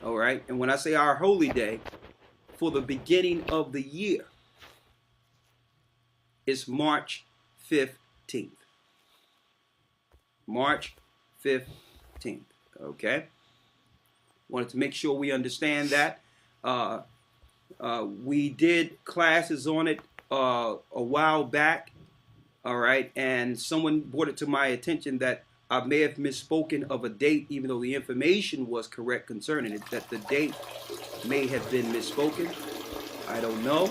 All right. And when I say our holy day, for the beginning of the year, it's March 15th. March 15th. Okay. Wanted to make sure we understand that. We did classes on it a while back. All right. And someone brought it to my attention that I may have misspoken of a date, even though the information was correct concerning it, that the date may have been misspoken. I don't know.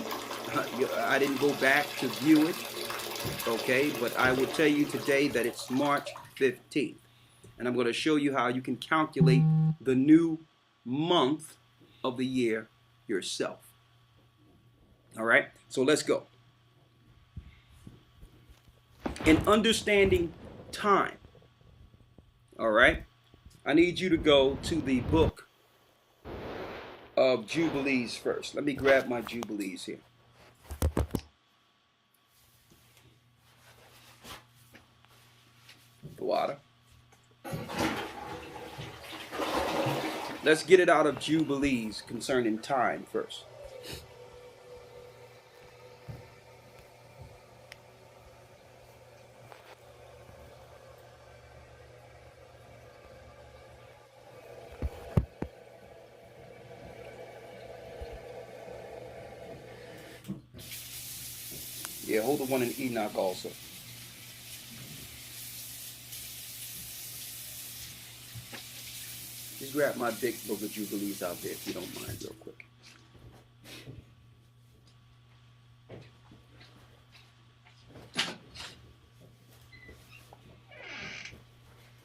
I didn't go back to view it. Okay. But I will tell you today that it's March 15th. And I'm going to show you how you can calculate the new month of the year yourself. All right. So let's go. In understanding time, all right, I need you to go to the book of Jubilees first. Let me grab my Jubilees here. The water. Let's get it out of Jubilees concerning time first. Yeah, hold the one in Enoch also. Just grab my big book of Jubilees out there if you don't mind real quick.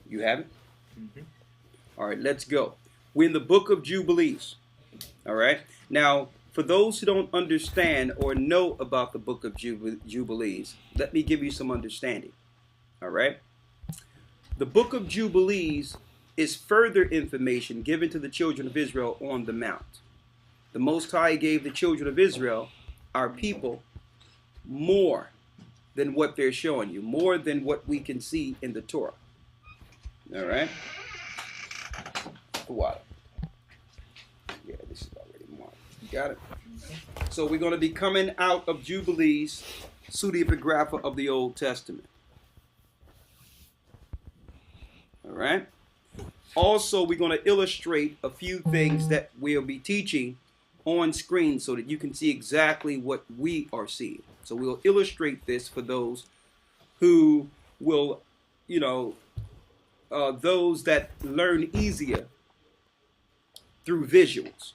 You have it? Mm-hmm. All right, let's go. We're in the book of Jubilees. All right. Now, for those who don't understand or know about the book of Jubilees, let me give you some understanding. All right. The book of Jubilees is further information given to the children of Israel on the mount. The Most High gave the children of Israel, our people, more than what they're showing you, more than what we can see in the Torah. All right. The water. Yeah, this is already marked. You got it? So we're going to be coming out of Jubilees, pseudepigrapha of the Old Testament. All right. Also, we're going to illustrate a few things that we'll be teaching on screen so that you can see exactly what we are seeing. So we'll illustrate this for those who will, those that learn easier through visuals.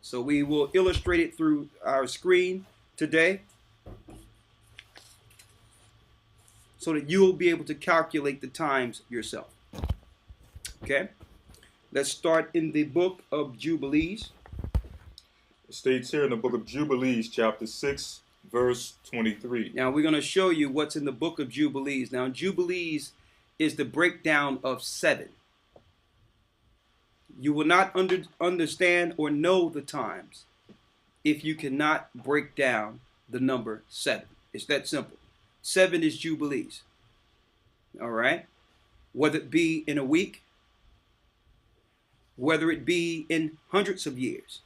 So we will illustrate it through our screen today so that you will be able to calculate the times yourself. Okay, let's start in the book of Jubilees. It states here in the book of Jubilees, chapter 6, verse 23. Now we're going to show you what's in the book of Jubilees. Now Jubilees is the breakdown of 7. You will not understand or know the times if you cannot break down the number 7. It's that simple. 7 is Jubilees. All right. Whether it be in a week, whether it be in hundreds of years,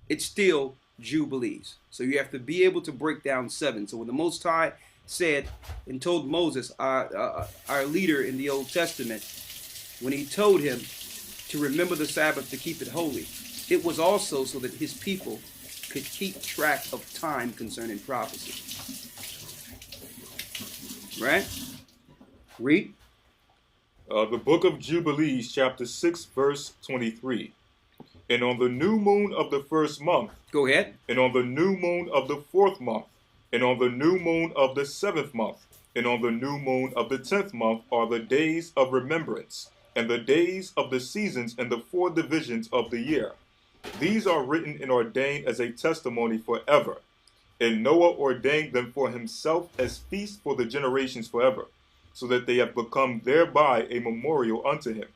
it's still Jubilees. So you have to be able to break down 7. So when the Most High said and told Moses, our leader in the Old Testament, when he told him to remember the Sabbath to keep it holy, it was also so that his people could keep track of time concerning prophecy. Right? Read. The book of Jubilees, chapter 6, verse 23. And on the new moon of the first month. Go ahead. And on the new moon of the 4th month. And on the new moon of the 7th month. And on the new moon of the 10th month are the days of remembrance, and the days of the seasons and the 4 divisions of the year. These are written and ordained as a testimony forever. And Noah ordained them for himself as feasts for the generations forever, so that they have become thereby a memorial unto him.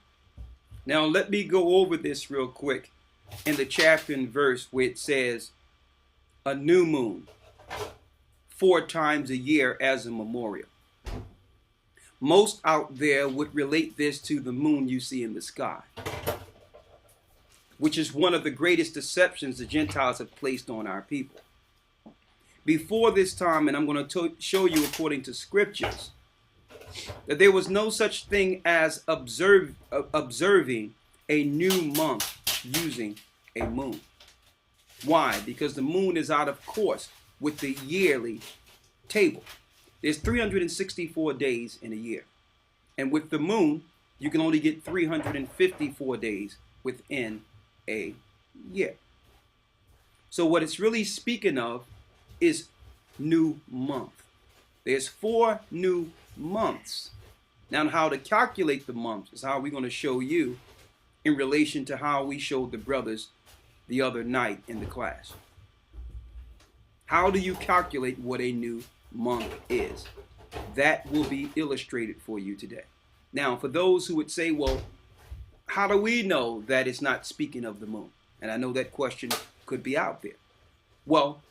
Now let me go over this real quick in the chapter and verse where it says a new moon 4 times a year as a memorial. Most out there would relate this to the moon you see in the sky. which is one of the greatest deceptions the Gentiles have placed on our people. Before this time, and I'm going to show you according to scriptures, that there was no such thing as observing a new month using a moon. Why? Because the moon is out of course with the yearly table. There's 364 days in a year. And with the moon, you can only get 354 days within a year. So what it's really speaking of is new month. There's 4 new months. Now, how to calculate the months is how we're going to show you in relation to how we showed the brothers the other night in the class. How do you calculate what a new month is? That will be illustrated for you today. Now, for those who would say, well, how do we know that it's not speaking of the moon? And I know that question could be out there. Well,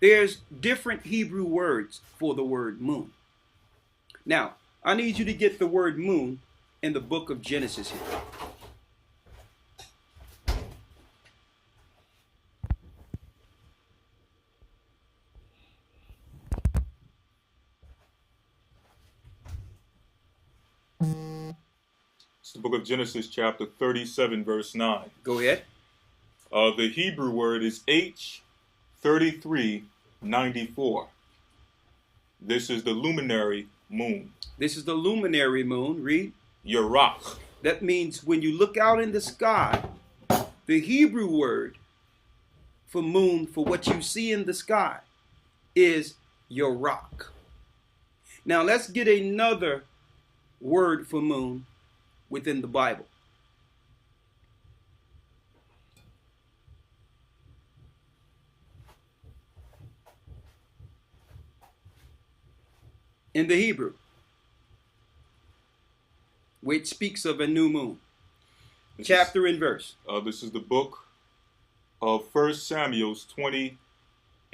there's different Hebrew words for the word moon. Now, I need you to get the word moon in the book of Genesis here. It's the book of Genesis, chapter 37, verse 9. Go ahead. The Hebrew word is H3394. This is the luminary moon. This is the luminary moon. Read. Yarach. That means when you look out in the sky, the Hebrew word for moon, for what you see in the sky, is Yarach. Now let's get another word for moon within the Bible. In the Hebrew, which speaks of a new moon. Chapter and verse. This is the book of 1 Samuel 20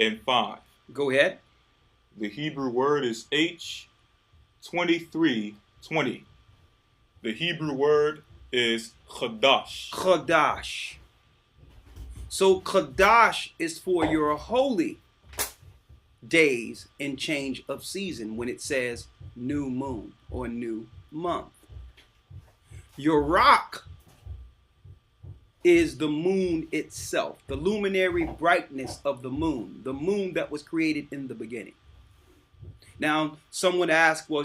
and 5. Go ahead. The Hebrew word is H2320. The Hebrew word is Chadash. Chadash. So Chadash is for your holy days and change of season when it says new moon or new month. Yarach is the moon itself, the luminary brightness of the moon that was created in the beginning. Now, someone asked, well,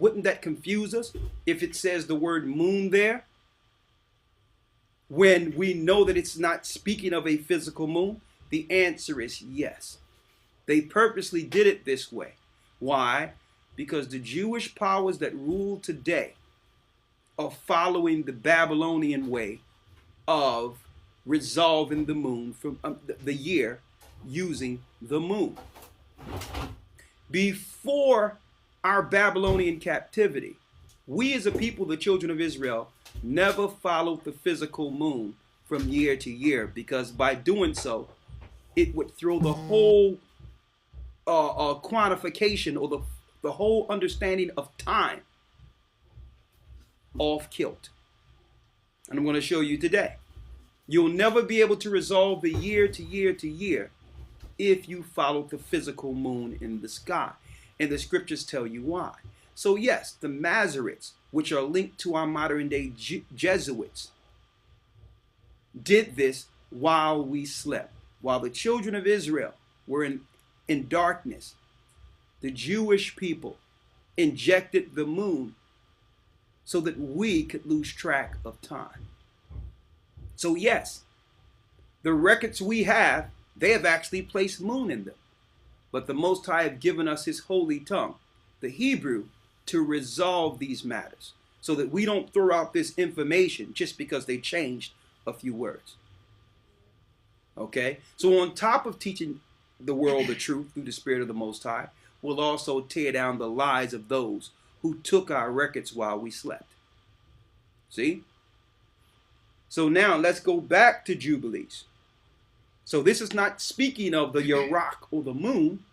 wouldn't that confuse us if it says the word moon there, when we know that it's not speaking of a physical moon? The answer is yes. They purposely did it this way. Why? Because the Jewish powers that rule today are following the Babylonian way of resolving the moon from the year using the moon. Before our Babylonian captivity, we as a people, the children of Israel, never followed the physical moon from year to year, because by doing so, it would throw the whole quantification or the whole understanding of time off kilt. And I'm going to show you today. You'll never be able to resolve the year to year to year if you follow the physical moon in the sky. And the scriptures tell you why. So yes, the Masoretes, which are linked to our modern day Jesuits, did this while we slept. While the children of Israel were in darkness, the Jewish people injected the moon so that we could lose track of time. So yes, the records we have, they have actually placed moon in them. But the Most High have given us his holy tongue, the Hebrew, to resolve these matters so that we don't throw out this information just because they changed a few words. Okay? So on top of teaching the world the truth through the Spirit of the Most High, we'll also tear down the lies of those who took our records while we slept. See? So now let's go back to Jubilees. So this is not speaking of the Yarach or the moon.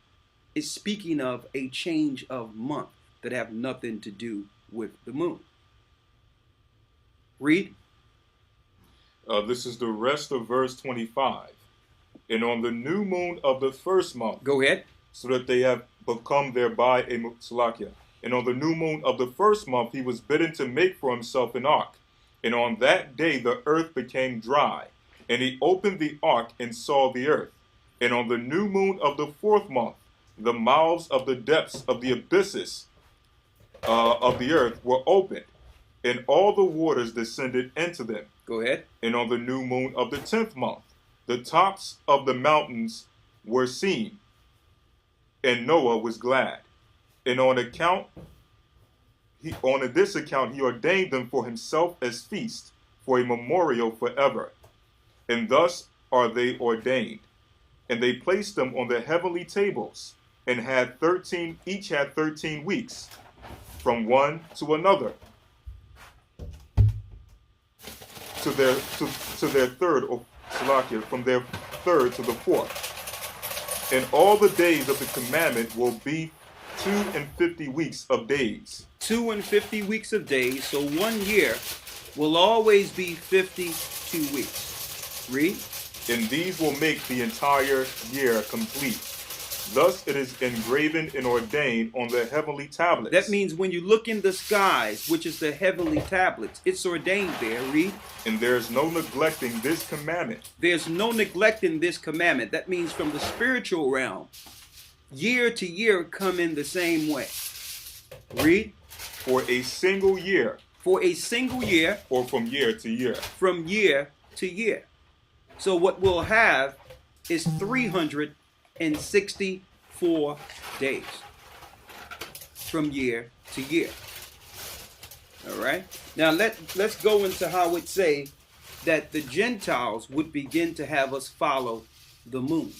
It's speaking of a change of month that have nothing to do with the moon. Read. This is the rest of verse 25. And on the new moon of the first month, Go ahead. so that they have become thereby a Salakia. And on the new moon of the first month, he was bidden to make for himself an ark. And on that day, the earth became dry. And he opened the ark and saw the earth. And on the new moon of the fourth month, the mouths of the depths of the abysses of the earth were opened, and all the waters descended into them. Go ahead. And on the new moon of the 10th month, the tops of the mountains were seen, and Noah was glad. And on this account, he ordained them for himself as feasts, for a memorial forever. And thus are they ordained. And they placed them on the heavenly tables, and each had 13 weeks, from one to another, to their third, or Salakia, from their third to the fourth. And all the days of the commandment will be 52 weeks of days. 52 weeks of days. So 1 year will always be 52 weeks. Read. And these will make the entire year complete. Thus it is engraven and ordained on the heavenly tablets. That means when you look in the skies, which is the heavenly tablets, it's ordained there. Read. And there is no neglecting this commandment. There's no neglecting this commandment. That means from the spiritual realm, year to year come in the same way. Read. For a single year. For a single year. Or from year to year. From year to year. So what we'll have is 364 days from year to year. All right. Now let's go into how it say that the Gentiles would begin to have us follow the moon.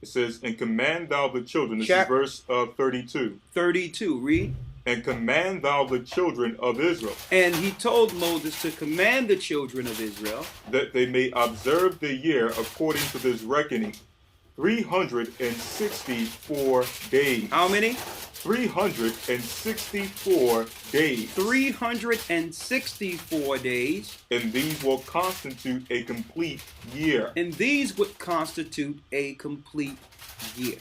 It says, and command thou the children. This is verse 32. 32. Read. And command thou the children of Israel. And he told Moses to command the children of Israel that they may observe the year according to this reckoning. 364 days. How many? 364 days. 364 days. And these will constitute a complete year. And these would constitute a complete year.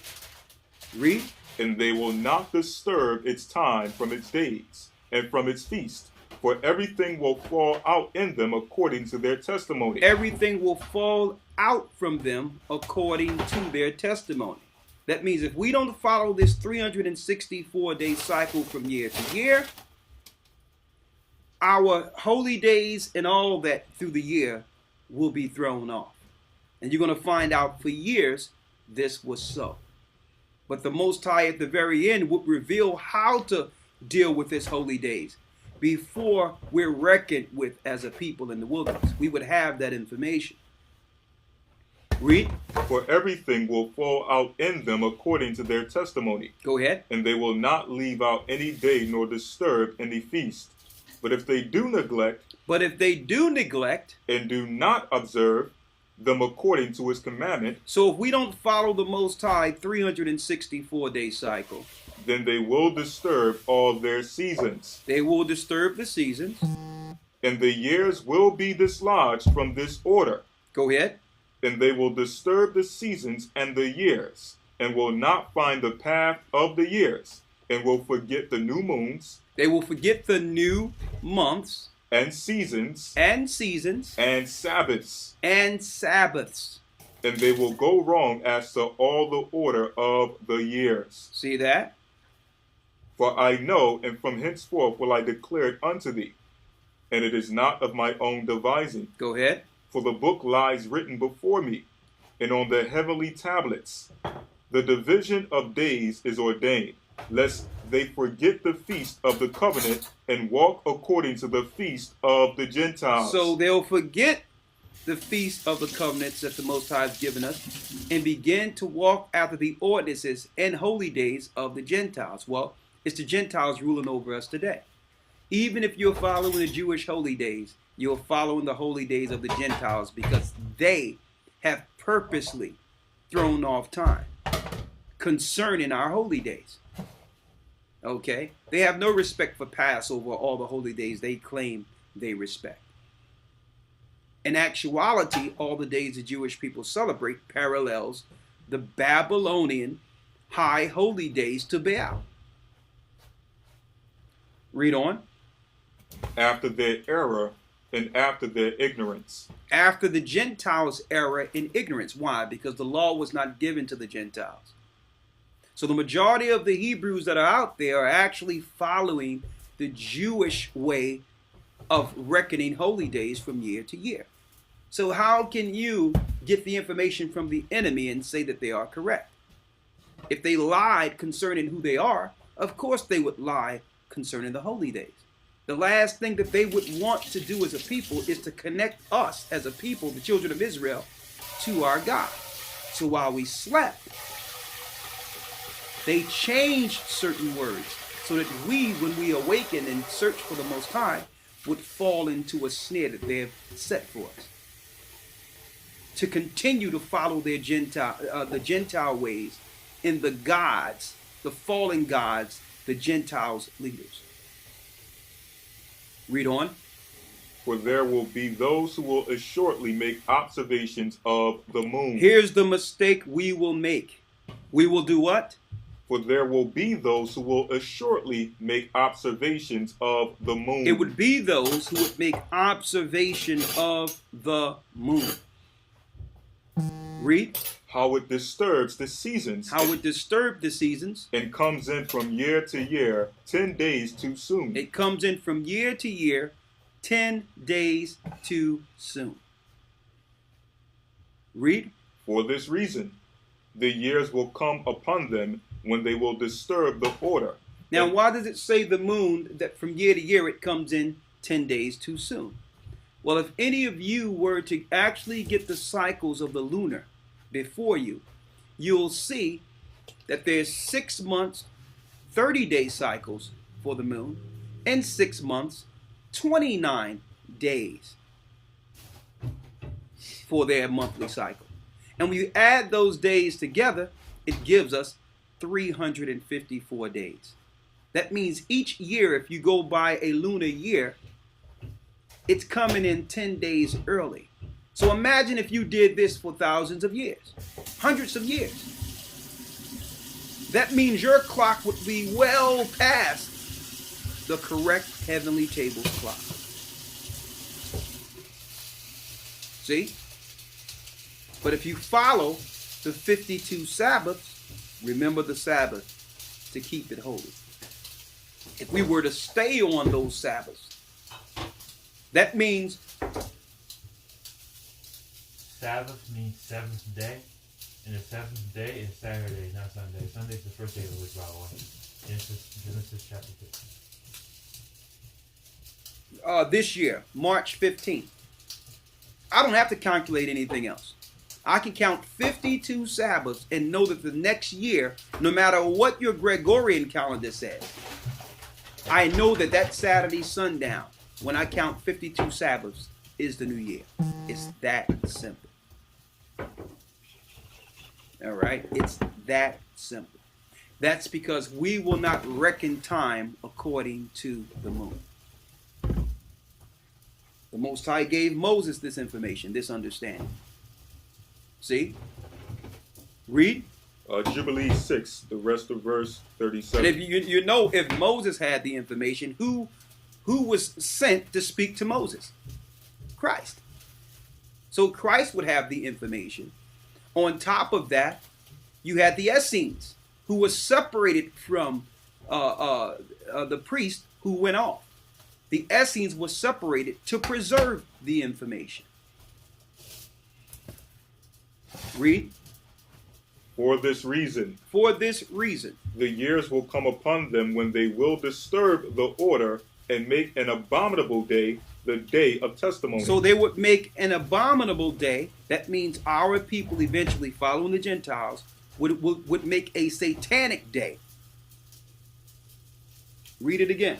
Read. And they will not disturb its time from its days, and from its feast. For everything will fall out in them according to their testimony. Everything will fall out from them according to their testimony. That means if we don't follow this 364-day cycle from year to year, our holy days and all that through the year will be thrown off. And you're going to find out for years this was so. But the Most High at the very end would reveal how to deal with his holy days before we're reckoned with as a people in the wilderness. We would have that information. Read. For everything will fall out in them according to their testimony. Go ahead. And they will not leave out any day nor disturb any feast. But if they do neglect. And do not observe them according to his commandment. So if we don't follow the Most High 364-day cycle, then they will disturb all their seasons. They will disturb the seasons. And the years will be dislodged from this order. Go ahead. And they will disturb the seasons and the years, and will not find the path of the years, and will forget the new moons. They will forget the new months. And seasons. And seasons. And Sabbaths. And Sabbaths. And they will go wrong as to all the order of the years. See that? For I know, and from henceforth will I declare it unto thee, and it is not of my own devising. Go ahead. For the book lies written before me, and on the heavenly tablets. The division of days is ordained, lest they forget the feast of the covenant and walk according to the feast of the Gentiles. So they'll forget the feast of the covenants that the Most High has given us and begin to walk after the ordinances and holy days of the Gentiles. Well, it's the Gentiles ruling over us today. Even if you're following the Jewish holy days, you're following the holy days of the Gentiles because they have purposely thrown off time concerning our holy days. Okay? They have no respect for Passover, all the holy days they claim they respect. In actuality, all the days the Jewish people celebrate parallels the Babylonian high holy days to Baal. Read on. After their error and after their ignorance. After the Gentiles' error in ignorance. Why? Because the law was not given to the Gentiles. So the majority of the Hebrews that are out there are actually following the Jewish way of reckoning holy days from year to year. So how can you get the information from the enemy and say that they are correct? If they lied concerning who they are, of course they would lie concerning the holy days. The last thing that they would want to do as a people is to connect us as a people, the children of Israel, to our God. So while we slept, they changed certain words so that we, when we awaken and search for the Most High, would fall into a snare that they have set for us. To continue to follow their the Gentile ways in the gods, the fallen gods, the Gentiles' leaders. Read on. For there will be those who will assuredly make observations of the moon. Here's the mistake we will make. We will do what? For there will be those who will assuredly make observations of the moon. It would be those who would make observation of the moon. Read. How it disturbs the seasons. How it disturbs the seasons. And comes in from year to year, 10 days too soon. It comes in from year to year, 10 days too soon. Read. For this reason, the years will come upon them when they will disturb the order. Now, why does it say the moon that from year to year it comes in 10 days too soon? Well, if any of you were to actually get the cycles of the lunar before you, you'll see that there's 6 months, 30-day cycles for the moon, and 6 months, 29 days for their monthly cycle. And when you add those days together, it gives us 354 days. That means each year, if you go by a lunar year, it's coming in 10 days early. So imagine if you did this for thousands of years, hundreds of years. That means your clock would be well past the correct heavenly table's clock. See? But if you follow the 52 Sabbaths, remember the Sabbath to keep it holy. If we were to stay on those Sabbaths, that means Sabbath means seventh day, and the seventh day is Saturday, not Sunday. Sunday is the first day of the week, by the way. Genesis chapter 15. This year, March 15th. I don't have to calculate anything else. I can count 52 Sabbaths and know that the next year, no matter what your Gregorian calendar says, I know that that Saturday sundown, when I count 52 Sabbaths, is the new year. It's that simple. All right? It's that simple. That's because we will not reckon time according to the moon. The Most High gave Moses this information, this understanding. See? Read. Jubilee 6, the rest of verse 37. And if you know, if Moses had the information, who was sent to speak to Moses? Christ. So Christ would have the information. On top of that, you had the Essenes, who was separated from the priest who went off. The Essenes was separated to preserve the information. Read. For this reason. For this reason. The years will come upon them when they will disturb the order and make an abominable day the day of testimony. So they would make an abominable day. That means our people eventually, following the Gentiles, would make a satanic day. Read it again.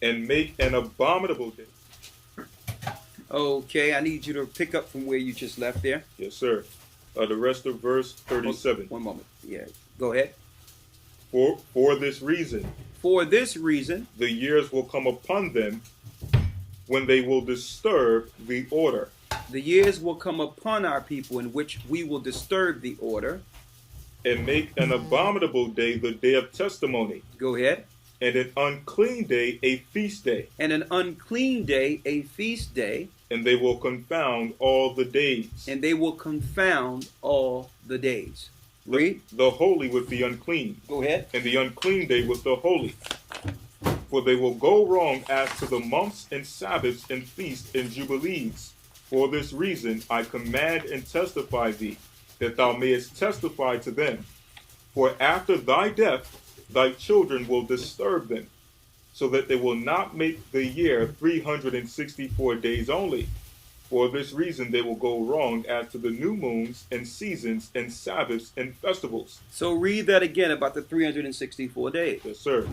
And make an abominable day. Okay, I need you to pick up from where you just left there. Yes, sir. The rest of verse 37. One moment. Yeah, go ahead. For this reason. For this reason. The years will come upon them when they will disturb the order. The years will come upon our people in which we will disturb the order. And make an abominable day the day of testimony, Go ahead. and an unclean day a feast day. And an unclean day, a feast day, And they will confound all the days. and they will confound all the days. Read. The holy with the unclean, Go ahead. and the unclean day with the holy. For they will go wrong as to the months and Sabbaths and feasts and jubilees. For this reason I command and testify thee, that thou mayest testify to them. For after thy death thy children will disturb them, so that they will not make the year 364 days only. For this reason they will go wrong as to the new moons and seasons and Sabbaths and festivals. So read that again about the 364 days. Yes, sir.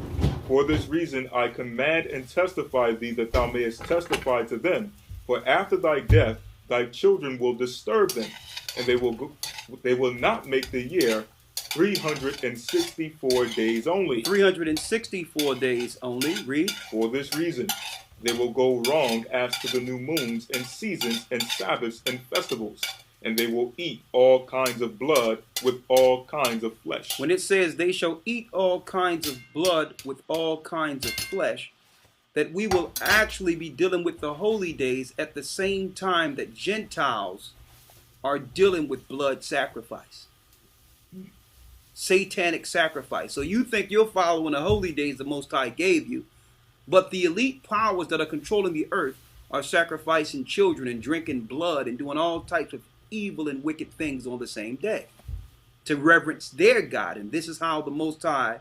For this reason I command and testify thee, that thou mayest testify to them. For after thy death thy children will disturb them, and they will not make the year 364 days only. 364 days only. Read. For this reason they will go wrong as to the new moons and seasons and Sabbaths and festivals, and they will eat all kinds of blood with all kinds of flesh. When it says they shall eat all kinds of blood with all kinds of flesh, that we will actually be dealing with the holy days at the same time that Gentiles are dealing with blood sacrifice. Satanic sacrifice. So you think you're following the holy days the Most High gave you, but the elite powers that are controlling the earth are sacrificing children and drinking blood and doing all types of evil and wicked things on the same day to reverence their God. And this is how the Most High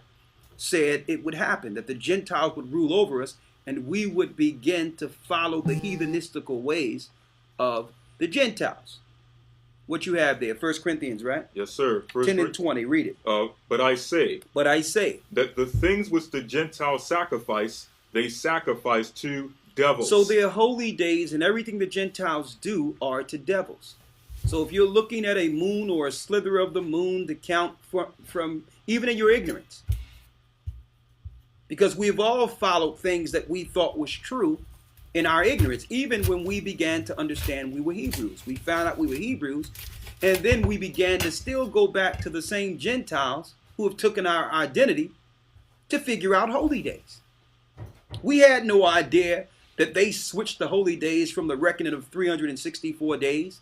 said it would happen, that the Gentiles would rule over us and we would begin to follow the heathenistical ways of the Gentiles. What you have there, 1 Corinthians, right? Yes, sir. 10 and 20, read it. But I say But I say, that the things which the Gentiles sacrifice, they sacrifice to devils. so their holy days and everything the Gentiles do are to devils. So if you're looking at a moon or a slither of the moon to count from even in your ignorance, because we've all followed things that we thought was true in our ignorance, even when we began to understand we were Hebrews. We found out we were Hebrews, and then we began to still go back to the same Gentiles who have taken our identity to figure out holy days. We had no idea that they switched the holy days from the reckoning of 364 days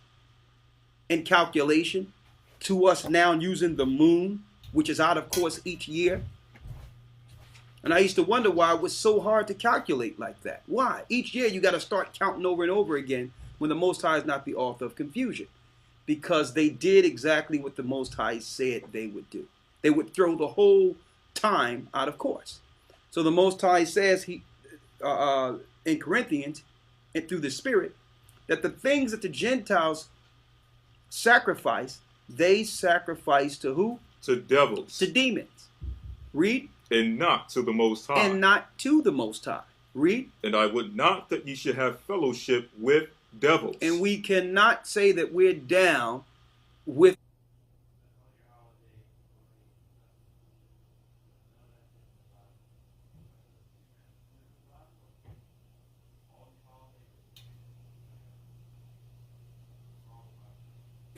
in calculation to us now using the moon, which is out of course each year. And I used to wonder why it was so hard to calculate like that. Why? Each year you got to start counting over and over again when the Most High is not the author of confusion. Because they did exactly what the Most High said they would do. They would throw the whole time out of course. So the Most High says in Corinthians and through the Spirit that the things that the Gentiles sacrifice, they sacrifice to who? To devils. To demons. Read. And not to the Most High. And not to the Most High. Read. And I would not that ye should have fellowship with devils. And we cannot say that we're down with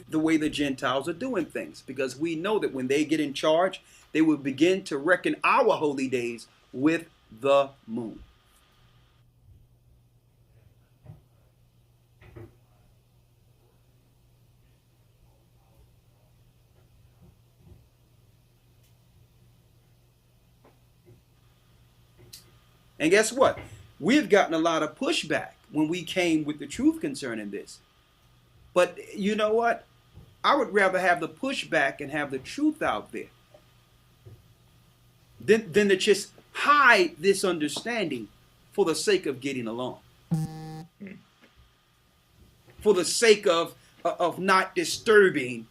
the way the Gentiles are doing things, because we know that when they get in charge, they will begin to reckon our holy days with the moon. And guess what? We've gotten a lot of pushback when we came with the truth concerning this. But you know what? I would rather have the pushback and have the truth out there than to just hide this understanding for the sake of getting along. For the sake of not disturbing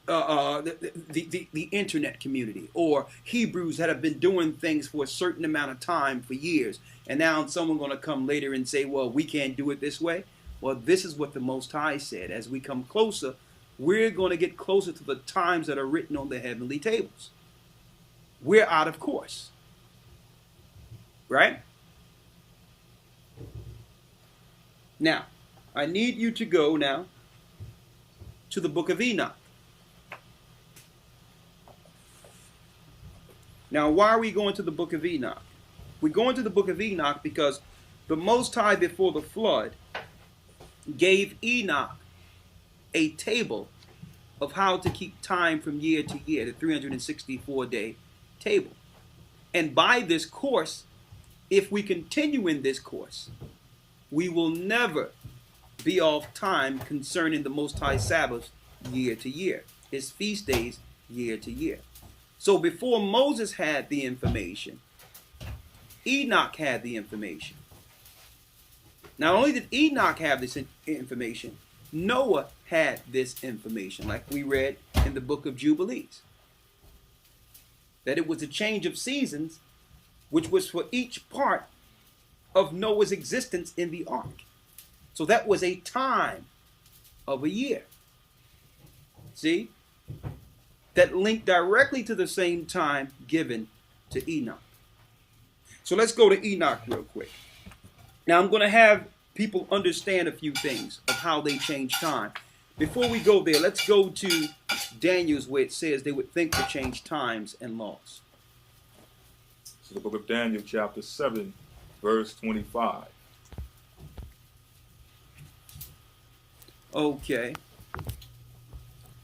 the internet community, or Hebrews that have been doing things for a certain amount of time for years, and now someone's going to come later and say, well, we can't do it this way. Well, this is what the Most High said. As we come closer, we're going to get closer to the times that are written on the heavenly tables. We're out of course. Right? Now, I need you to go now to the book of Enoch. Now, why are we going to the book of Enoch? We're going to the book of Enoch because the Most High before the flood gave Enoch a table of how to keep time from year to year, the 364-day table. And by this course, if we continue in this course, we will never be off time concerning the Most High Sabbath year to year, his feast days year to year. So before Moses had the information, Enoch had the information. Not only did Enoch have this information, Noah had this information, like we read in the book of Jubilees. That it was a change of seasons, which was for each part of Noah's existence in the ark. So that was a time of a year. See? That linked directly to the same time given to Enoch. So let's go to Enoch real quick. Now I'm going to have people understand a few things of how they change time. Before we go there, let's go to Daniel's where it says they would think to change times and laws. So the book of Daniel, chapter 7, verse 25. Okay.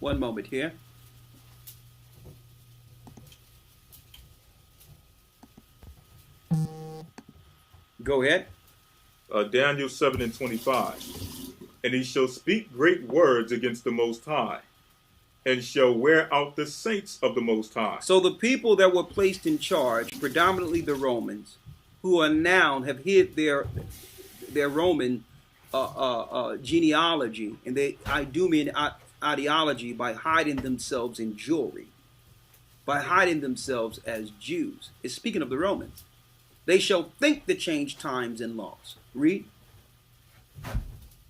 One moment here. Go ahead. Daniel 7 and 25. And he shall speak great words against the Most High, and shall wear out the saints of the Most High. So the people that were placed in charge, predominantly the Romans, who are now have hid their Roman genealogy and their Idumean ideology by hiding themselves in jewelry, by hiding themselves as Jews. It's speaking of the Romans. They shall think to change times and laws. Read.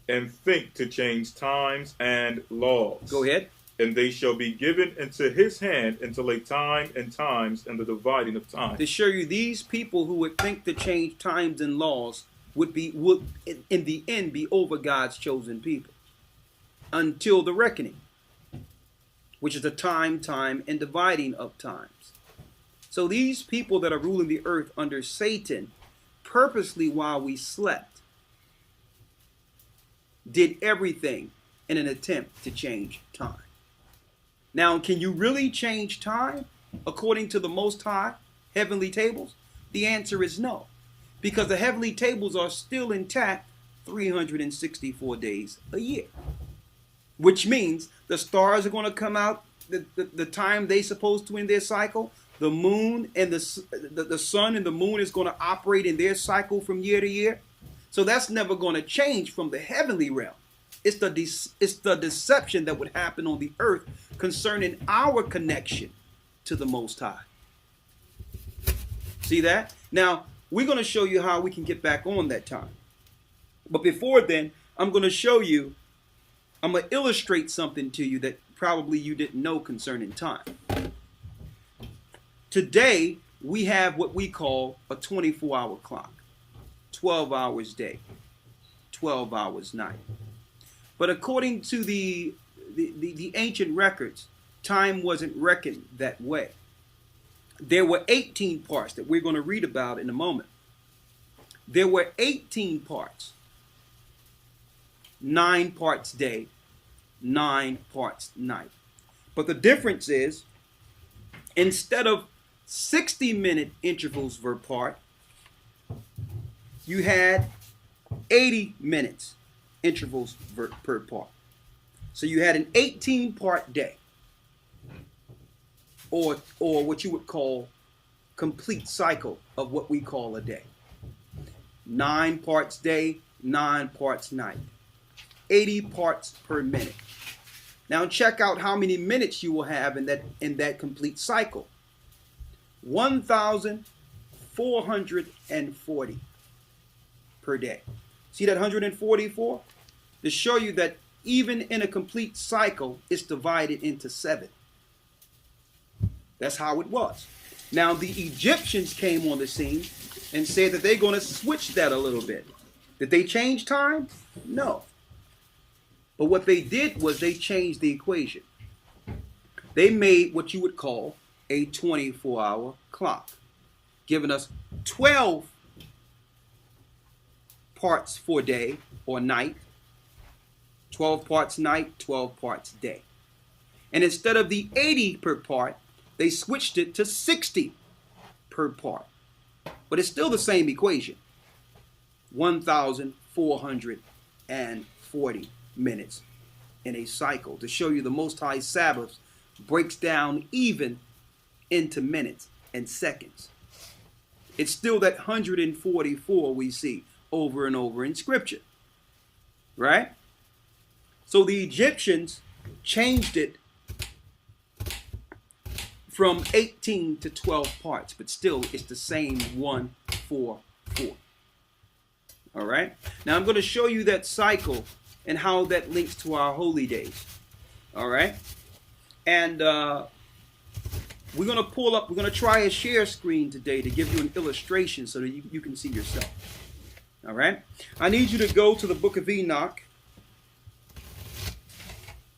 And think to change times and laws. Go ahead. And they shall be given into his hand until a time and times and the dividing of time. To show you these people who would think to change times and laws would in the end be over God's chosen people until the reckoning, which is the time and dividing of times. So these people that are ruling the earth under Satan, purposely while we slept, did everything in an attempt to change time. Now, can you really change time according to the Most High heavenly tables? The answer is no, because the heavenly tables are still intact 364 days a year, which means the stars are going to come out the time they're supposed to in their cycle. The moon and the sun and the moon is going to operate in their cycle from year to year. So that's never going to change from the heavenly realm. It's the deception that would happen on the earth concerning our connection to the Most High. See that? Now, we're going to show you how we can get back on that time. But before then, I'm going to illustrate something to you that probably you didn't know concerning time. Today, we have what we call a 24-hour clock. 12 hours day, 12 hours night. But according to the ancient records, time wasn't reckoned that way. There were 18 parts that we're going to read about in a moment. There were 18 parts. 9 parts day, 9 parts night. But the difference is, instead of 60-minute intervals per part, you had 80 minutes intervals per part. So you had an 18-part day, or what you would call complete cycle of what we call a day. 9 parts day, 9 parts night. 80 parts per minute. Now check out how many minutes you will have in that complete cycle. 1,440 per day. See that 144? To show you that even in a complete cycle, it's divided into 7. That's how it was. Now the Egyptians came on the scene and said that they're going to switch that a little bit. Did they change time? No. But what they did was they changed the equation. They made what you would call a 24-hour clock, giving us 12 parts for day or night, 12 parts night, 12 parts day. And instead of the 80 per part, they switched it to 60 per part. But it's still the same equation. 1,440 minutes in a cycle, to show you the Most High Sabbath breaks down even into minutes and seconds. It's still that 144 we see over and over in Scripture, right? So the Egyptians changed it from 18 to 12 parts, but still it's the same 144. All right. Now I'm going to show you that cycle and how that links to our holy days. All right. And we're going to pull up, we're going to try a share screen today to give you an illustration so that you can see yourself. All right. I need you to go to the book of Enoch.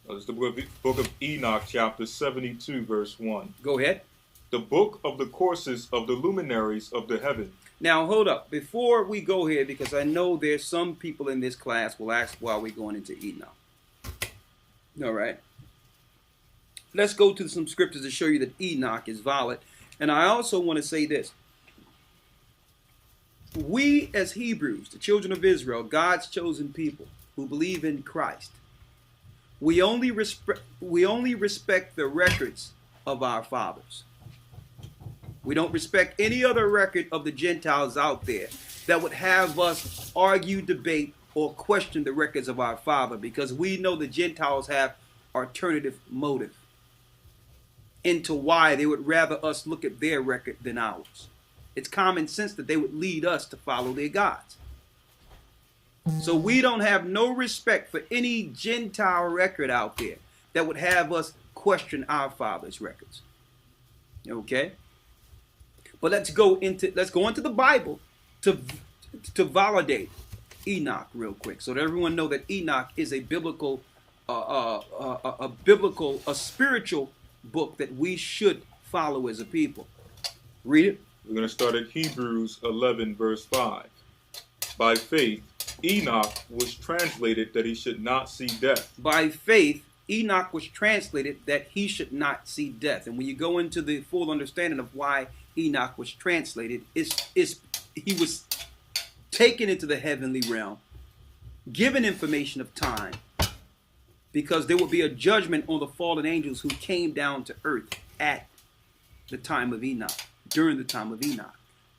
It's the book of Enoch, chapter 72, verse 1. Go ahead. The book of the courses of the luminaries of the heaven. Now, hold up. Before we go here, because I know there's some people in this class will ask why we're going into Enoch. All right. Let's go to some scriptures to show you that Enoch is valid. And I also want to say this. We as Hebrews, the children of Israel, God's chosen people who believe in Christ, we only respect the records of our fathers. We don't respect any other record of the Gentiles out there that would have us argue, debate, or question the records of our Father, because we know the Gentiles have alternative motive into why they would rather us look at their record than ours. It's common sense that they would lead us to follow their gods. So we don't have no respect for any Gentile record out there that would have us question our Father's records. Okay? But let's go into the Bible to validate Enoch real quick, so that everyone know that Enoch is a biblical, a spiritual book that we should follow as a people. Read it. We're going to start at Hebrews 11, verse 5. By faith, Enoch was translated that he should not see death. By faith, Enoch was translated that he should not see death. And when you go into the full understanding of why Enoch was translated, he was taken into the heavenly realm, given information of time, because there would be a judgment on the fallen angels who came down to earth at the time of Enoch, during the time of Enoch,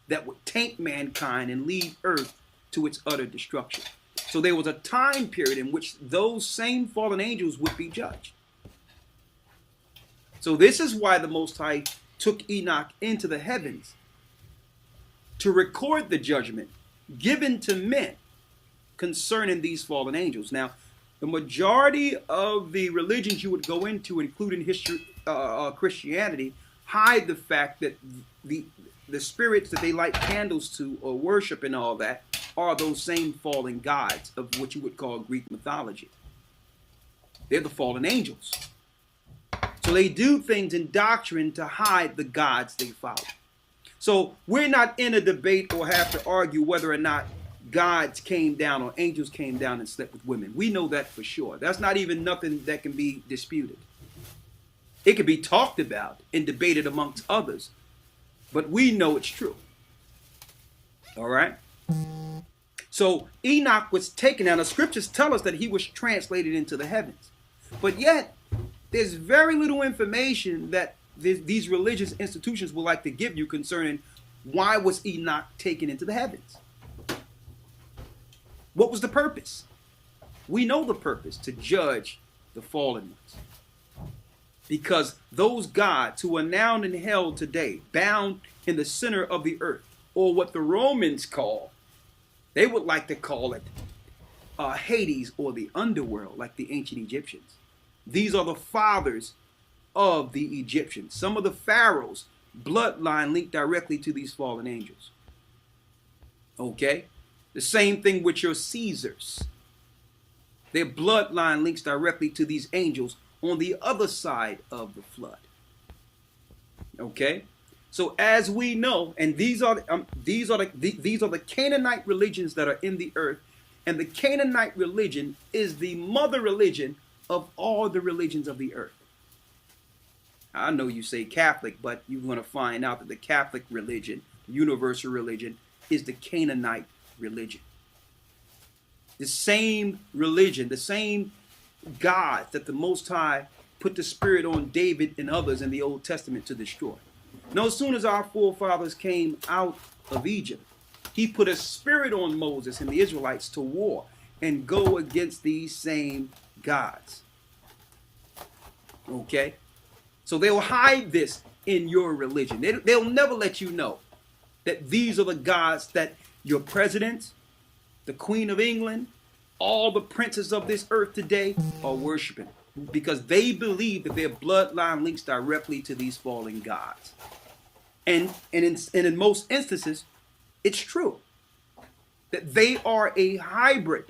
that would taint mankind and lead earth to its utter destruction. So there was a time period in which those same fallen angels would be judged. So this is why the Most High took Enoch into the heavens, to record the judgment given to men concerning these fallen angels. Now, the majority of the religions you would go into, including Christianity, hide the fact that the spirits that they light candles to or worship and all that are those same fallen gods of what you would call Greek mythology. They're the fallen angels. So they do things in doctrine to hide the gods they follow. So we're not in a debate or have to argue whether or not gods came down or angels came down and slept with women. We know that for sure. That's not even nothing that can be disputed. It can be talked about and debated amongst others, but we know it's true. All right? So Enoch was taken out. The scriptures tell us that he was translated into the heavens. But yet, there's very little information that these religious institutions would like to give you concerning why was Enoch taken into the heavens. What was the purpose? We know the purpose: to judge the fallen ones. Because those gods who are now in hell today, bound in the center of the earth, or what the Romans call, they would like to call it Hades, or the underworld, like the ancient Egyptians. These are the fathers of the Egyptians. Some of the pharaohs' bloodline linked directly to these fallen angels. Okay? The same thing with your Caesars. Their bloodline links directly to these angels on the other side of the flood. Okay? So as we know, and these are the Canaanite religions that are in the earth, and the Canaanite religion is the mother religion of all the religions of the earth. I know you say Catholic, but you're going to find out that the Catholic religion, universal religion, is the Canaanite religion. The same religion, the same God that the Most High put the spirit on David and others in the Old Testament to destroy. Now, as soon as our forefathers came out of Egypt, he put a spirit on Moses and the Israelites to war and go against these same gods. Okay? So they'll hide this in your religion. They'll never let you know that these are the gods that your presidents, the Queen of England, all the princes of this earth today are worshiping, because they believe that their bloodline links directly to these fallen gods. And in most instances, it's true that they are a hybrid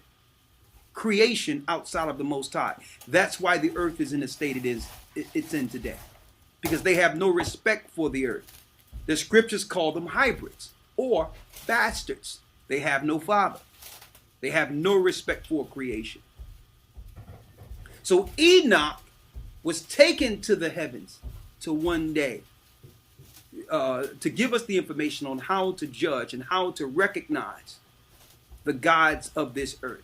creation outside of the Most High. That's why the earth is in the state it's in today, because they have no respect for the earth. The scriptures call them hybrids or bastards. They have no father. They have no respect for creation. So Enoch was taken to the heavens to one day to give us the information on how to judge and how to recognize the gods of this earth.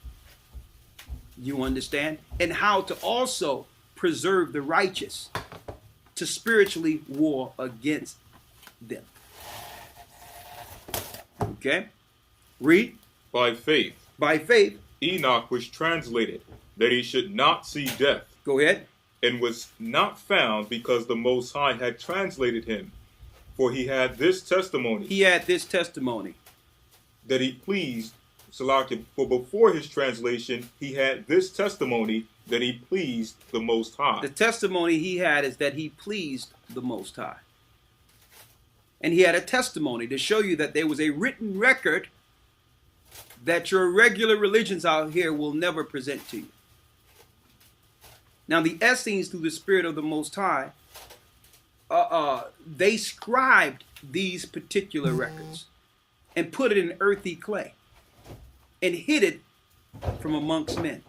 You understand? And how to also preserve the righteous, to spiritually war against them. Okay? Read. By faith, By faith. Enoch was translated that he should not see death, Go ahead. and was not found because the Most High had translated him. For he had this testimony He had this testimony. that he pleased, Salakim, for before his translation, he had this testimony that he pleased the Most High. The testimony he had is that he pleased the Most High. And he had a testimony to show you that there was a written record that your regular religions out here will never present to you. Now, the Essenes, through the Spirit of the Most High, they scribed these particular records and put it in earthy clay and hid it from amongst men.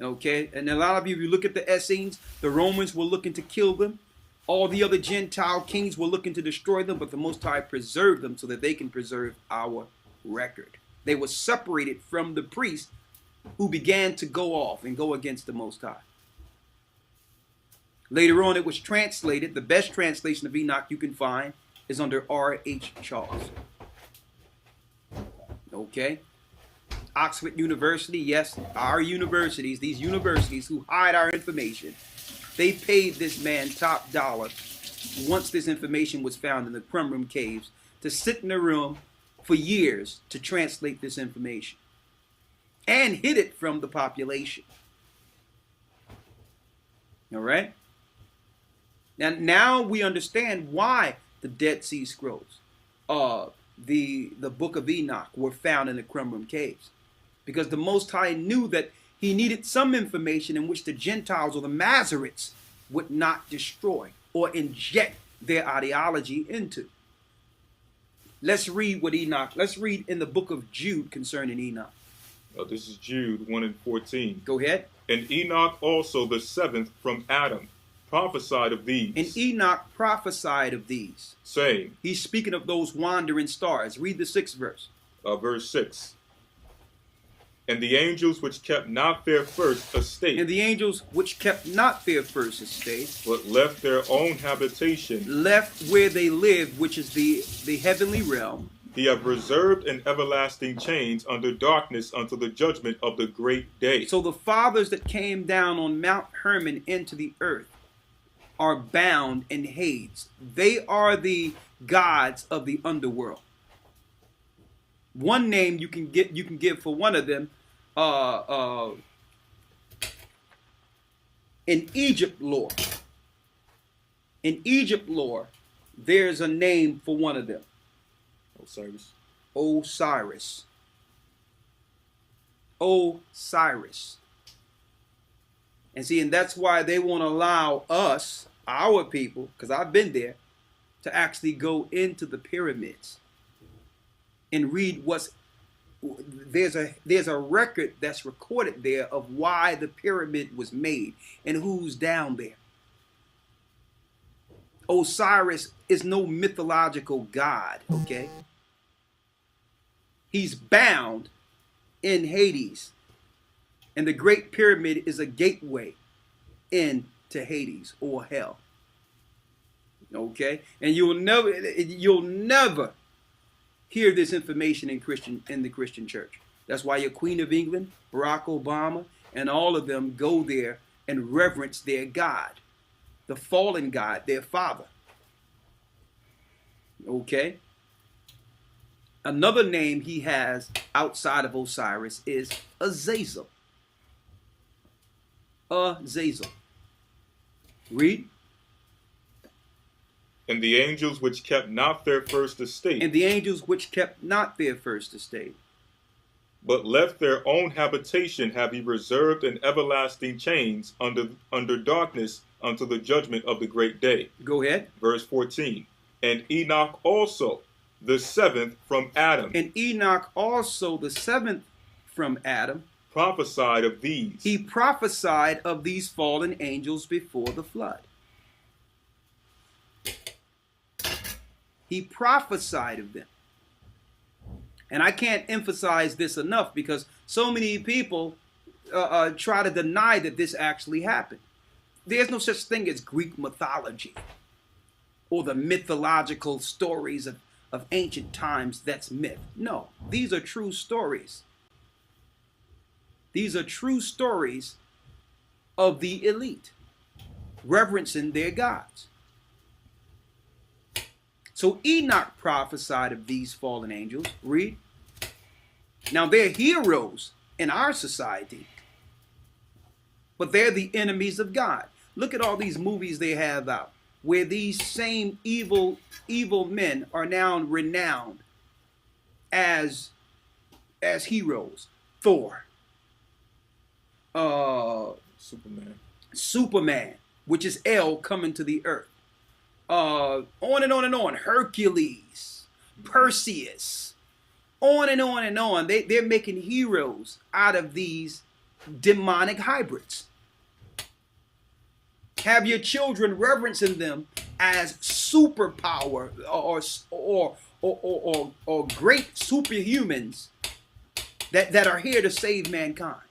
Okay, and a lot of you, if you look at the Essenes, the Romans were looking to kill them. All the other Gentile kings were looking to destroy them, but the Most High preserved them so that they can preserve our record. They were separated from the priests who began to go off and go against the Most High. Later on, it was translated. The best translation of Enoch you can find is under R.H. Charles. Okay? Oxford University, yes, our universities, these universities who hide our information, they paid this man top dollar once this information was found in the Qumran caves to sit in a room for years to translate this information and hid it from the population. All right? Now we understand why the Dead Sea Scrolls, the Book of Enoch, were found in the Qumran caves. Because the Most High knew that he needed some information in which the Gentiles or the Masoretes would not destroy or inject their ideology into. Let's read what Enoch, let's read in the book of Jude concerning Enoch. This is Jude 1 and 14. Go ahead. And Enoch also the seventh from Adam prophesied of these. And Enoch prophesied of these. Saying. He's speaking of those wandering stars. Read the 6th verse. Verse 6. And the angels which kept not their first estate. And the angels which kept not their first estate. But left their own habitation. Left where they lived, which is the heavenly realm. He have reserved in everlasting chains under darkness until the judgment of the great day. So the fathers that came down on Mount Hermon into the earth are bound in Hades. They are the gods of the underworld. One name you can give for one of them, in Egypt lore. In Egypt lore, there's a name for one of them. Osiris. Osiris. Osiris. And see, and that's why they won't allow us, our people, because I've been there, to actually go into the pyramids and read what's there's a record that's recorded there of why the pyramid was made and who's down there. Osiris is no mythological god, okay? He's bound in Hades. And the Great Pyramid is a gateway into Hades or hell. Okay? And you'll never hear this information in the Christian church. That's why your Queen of England, Barack Obama, and all of them go there and reverence their God, the fallen God, their father. Okay? Another name he has outside of Osiris is Azazel. Azazel. Read. And the angels which kept not their first estate. And the angels which kept not their first estate. But left their own habitation have he reserved in everlasting chains under darkness unto the judgment of the great day. Go ahead. Verse 14. And Enoch also, the seventh from Adam. And Enoch also, the seventh from Adam, prophesied of these. He prophesied of these fallen angels before the flood. He prophesied of them. And I can't emphasize this enough because so many people try to deny that this actually happened. There's no such thing as Greek mythology or the mythological stories of ancient times that's myth. No, these are true stories. These are true stories of the elite, reverencing their gods. So Enoch prophesied of these fallen angels. Read. Now they're heroes in our society, but they're the enemies of God. Look at all these movies they have out, where these same evil men are now renowned as heroes. Thor. Superman, which is El coming to the earth. On and on and on. Hercules, Perseus, on and on and on. They're making heroes out of these demonic hybrids. Have your children reverencing them as superpower or great superhumans that are here to save mankind.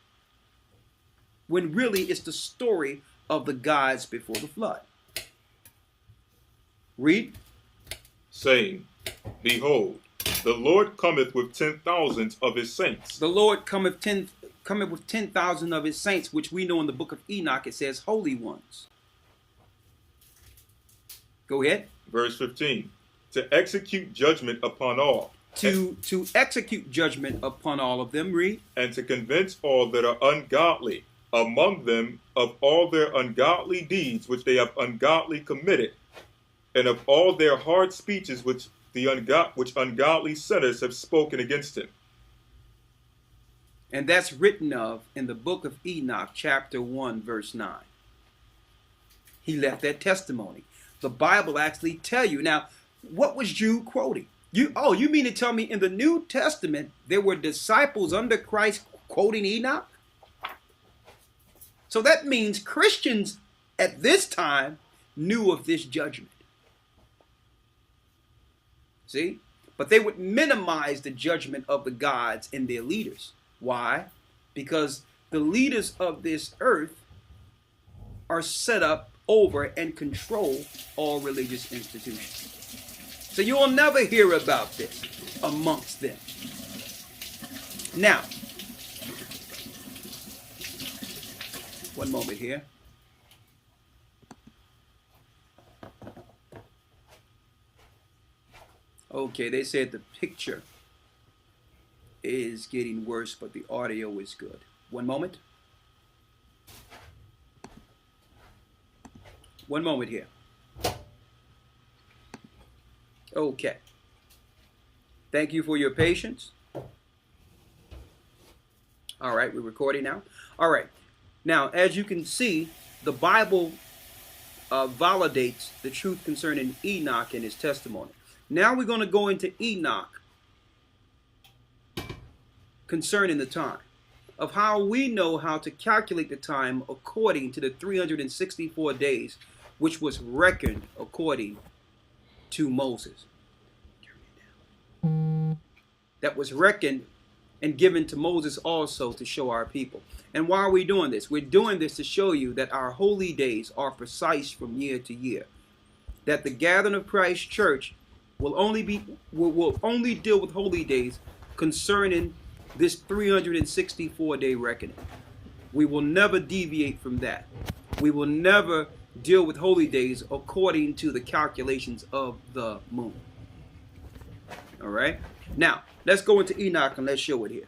When really it's the story of the gods before the flood. Read. Saying, Behold, the Lord cometh with 10,000 of his saints. The Lord cometh with 10,000 of his saints, which we know in the book of Enoch, it says holy ones. Go ahead. Verse 15. To execute judgment upon all. To execute judgment upon all of them. Read. And to convince all that are ungodly among them of all their ungodly deeds which they have ungodly committed, and of all their hard speeches which ungodly sinners have spoken against him. And that's written of in the book of Enoch, chapter 1, verse 9. He left that testimony. The Bible actually tell you. Now, what was Jude quoting? You mean to tell me in the New Testament there were disciples under Christ quoting Enoch? So that means Christians at this time knew of this judgment. See? But they would minimize the judgment of the gods and their leaders. Why? Because the leaders of this earth are set up over and control all religious institutions. So you will never hear about this amongst them. Now, one moment here. Okay, they said the picture is getting worse, but the audio is good. One moment. One moment here. Okay. Thank you for your patience. All right, we're recording now. All right. Now, as you can see, the Bible validates the truth concerning Enoch and his testimony. Now we're going to go into Enoch concerning the time, of how we know how to calculate the time according to the 364 days, which was reckoned according to Moses. That was reckoned and given to Moses also to show our people. And why are we doing this? We're doing this to show you that our holy days are precise from year to year. That the gathering of Christ Church will only deal with holy days concerning this 364-day reckoning. We will never deviate from that. We will never deal with holy days according to the calculations of the moon. All right? Now, let's go into Enoch and let's show it here.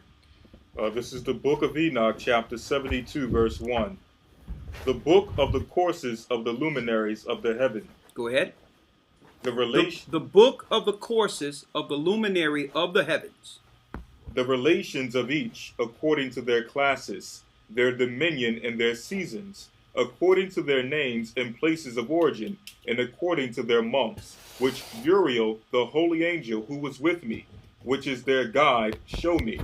This is the book of Enoch, chapter 72, verse 1. The book of the courses of the luminaries of the heaven. Go ahead. The book of the courses of the luminary of the heavens. The relations of each according to their classes, their dominion and their seasons, according to their names and places of origin, and according to their months, which Uriel, the holy angel who was with me, which is their guide, showed me.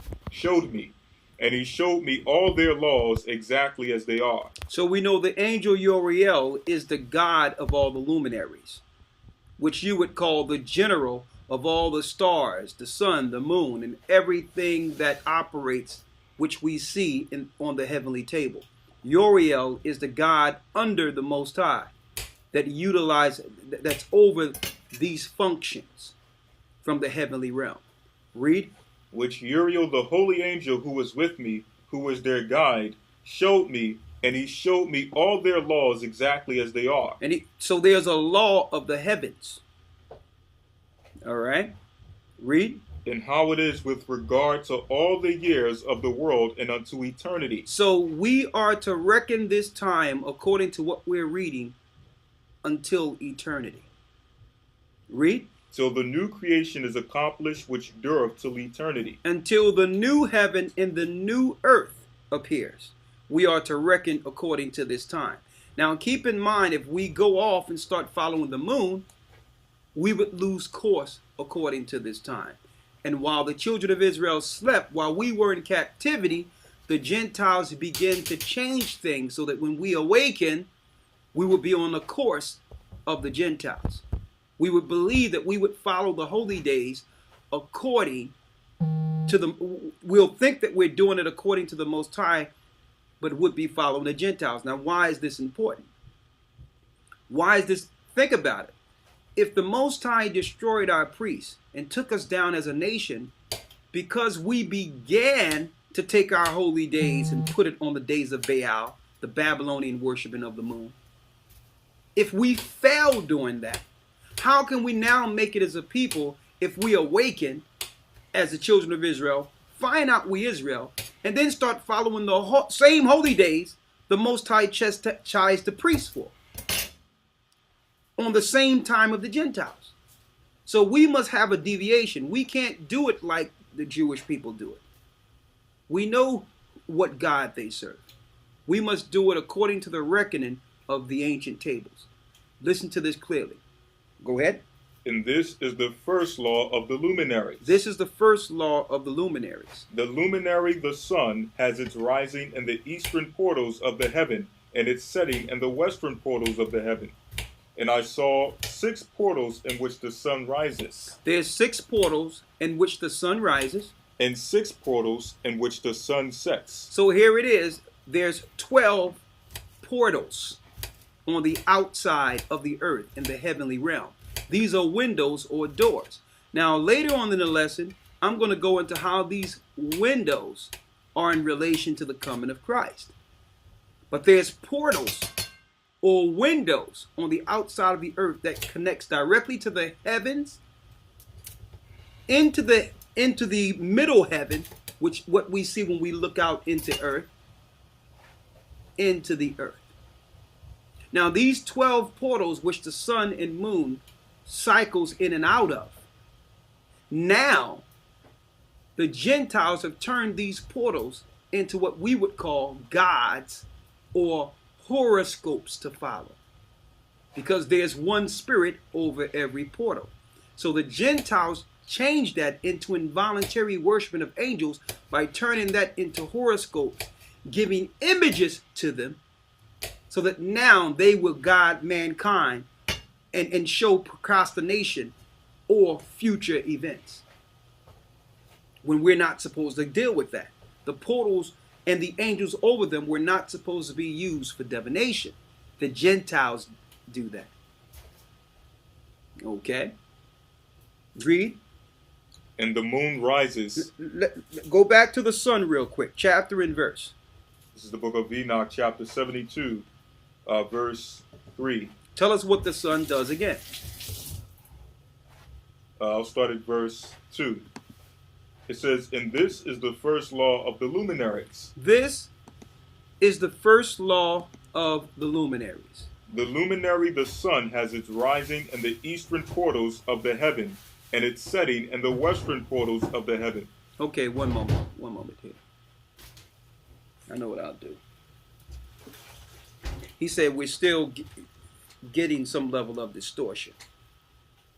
And he showed me all their laws exactly as they are. So we know the angel Uriel is the god of all the luminaries, which you would call the general of all the stars, the sun, the moon, and everything that operates, which we see on the heavenly table. Uriel is the god under the Most High that's over these functions from the heavenly realm. Read. Which Uriel, the holy angel who was with me, who was their guide, showed me, and he showed me all their laws exactly as they are. So there's a law of the heavens. All right. Read. And how it is with regard to all the years of the world and unto eternity. So we are to reckon this time according to what we're reading until eternity. Read. Till the new creation is accomplished, which dureth till eternity. Until the new heaven and the new earth appears. We are to reckon according to this time. Now keep in mind, if we go off and start following the moon, we would lose course according to this time. And while the children of Israel slept, while we were in captivity, the Gentiles began to change things so that when we awaken, we would be on the course of the Gentiles. We would believe that we would follow the holy days according to we'll think that we're doing it according to the Most High, but would be following the Gentiles. Now, why is this important? Why is this? Think about it. If the Most High destroyed our priests and took us down as a nation because we began to take our holy days and put it on the days of Baal, the Babylonian worshiping of the moon, if we fail doing that, how can we now make it as a people if we awaken as the children of Israel, find out we Israel, and then start following the same holy days the Most High chastised the priests for on the same time of the Gentiles? So we must have a deviation. We can't do it like the Jewish people do it. We know what God they serve. We must do it according to the reckoning of the ancient tables. Listen to this clearly. Go ahead. And this is the first law of the luminaries. This is the first law of the luminaries. The luminary, the sun, has its rising in the eastern portals of the heaven, and its setting in the western portals of the heaven. And I saw 6 portals in which the sun rises. There's 6 portals in which the sun rises. And 6 portals in which the sun sets. So here it is. There's 12 portals on the outside of the earth in the heavenly realm. These are windows or doors. Now, later on in the lesson, I'm going to go into how these windows are in relation to the coming of Christ. But there's portals or windows on the outside of the earth that connects directly to the heavens, into the middle heaven, which what we see when we look out into earth, into the earth. Now, these 12 portals which the sun and moon cycles in and out of Now, the Gentiles have turned these portals into what we would call gods or horoscopes to follow, because there's one spirit over every portal. So the Gentiles changed that into involuntary worshiping of angels by turning that into horoscopes, giving images to them, so that now they will guide mankind and show procrastination or future events, when we're not supposed to deal with that. The portals and the angels over them were not supposed to be used for divination. The Gentiles do that. Okay? Read. And the moon rises. Go back to the sun real quick, chapter and verse. This is the book of Enoch, chapter 72, verse 3. Tell us what the sun does again. I'll start at verse 2. It says, and this is the first law of the luminaries. This is the first law of the luminaries. The luminary, the sun, has its rising in the eastern portals of the heaven, and its setting in the western portals of the heaven. Okay, one moment here. I know what I'll do. He said we're still getting some level of distortion.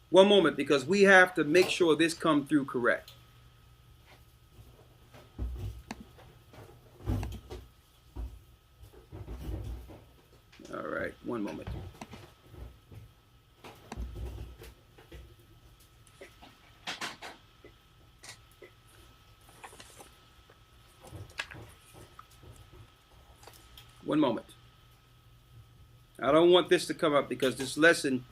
One moment, because we have to make sure this comes through correct. All right, one moment. One moment. I don't want this to come up because this lesson,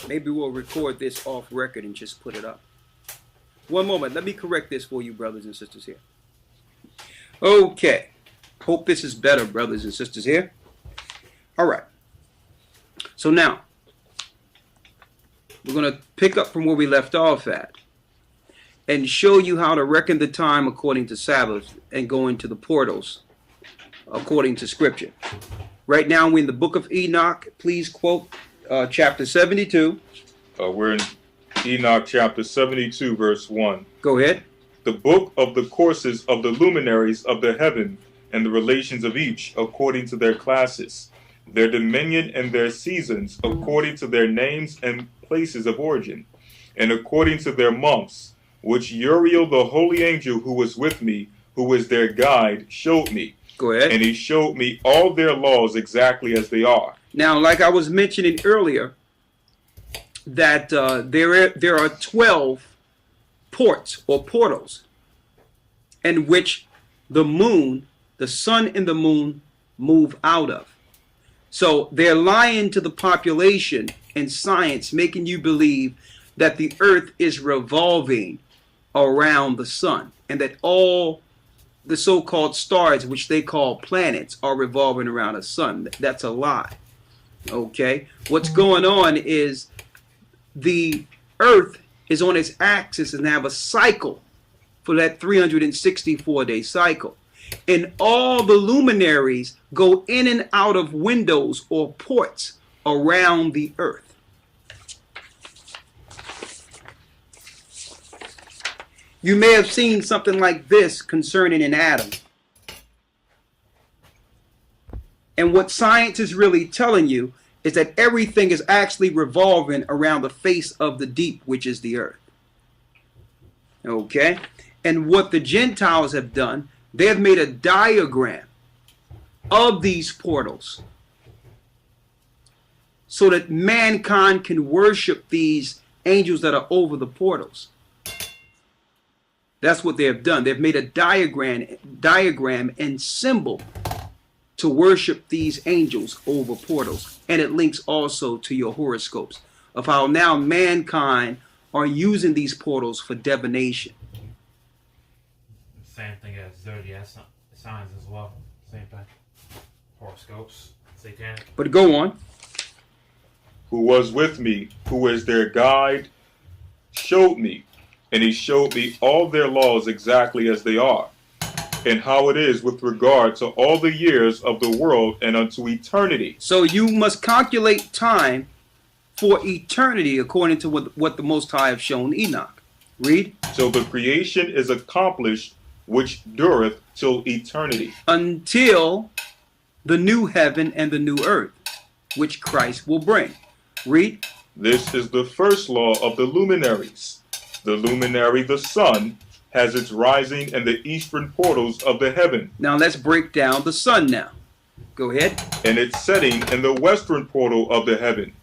maybe we'll record this off record and just put it up. One moment. Let me correct this for you, brothers and sisters here. Okay. Hope this is better, brothers and sisters here. All right. So now, we're going to pick up from where we left off at and show you how to reckon the time according to Sabbath and go into the portals according to Scripture. Right now, we're in the book of Enoch. Please quote chapter 72. We're in Enoch chapter 72, verse 1. Go ahead. The book of the courses of the luminaries of the heaven and the relations of each according to their classes, their dominion and their seasons according to their names and places of origin, and according to their months, which Uriel the holy angel who was with me, who was their guide, showed me. Go ahead. And he showed me all their laws exactly as they are. Now, like I was mentioning earlier, that there are 12 ports or portals in which the moon, the sun and the moon move out of. So they're lying to the population and science, making you believe that the earth is revolving around the sun and that all the so-called stars, which they call planets, are revolving around the sun. That's a lie. Okay? What's going on is the earth is on its axis and have a cycle for that 364-day cycle. And all the luminaries go in and out of windows or ports around the earth. You may have seen something like this concerning an atom. And what science is really telling you is that everything is actually revolving around the face of the deep, which is the earth. Okay? And what the Gentiles have done, they have made a diagram of these portals so that mankind can worship these angels that are over the portals. That's what they have done. They've made a diagram and symbol to worship these angels over portals. And it links also to your horoscopes of how now mankind are using these portals for divination. Same thing as zodiac signs as well. Same thing. Horoscopes, satanic. But go on. Who was with me, who is their guide, showed me. And he showed me all their laws exactly as they are, and how it is with regard to all the years of the world and unto eternity. So you must calculate time for eternity according to what the Most High have shown Enoch. Read. Till the creation is accomplished, which dureth till eternity. Until the new heaven and the new earth, which Christ will bring. Read. This is the first law of the luminaries. The luminary, the sun, has its rising in the eastern portals of the heaven, Now let's break down the sun now. Go ahead. and its setting in the western portal of the heaven.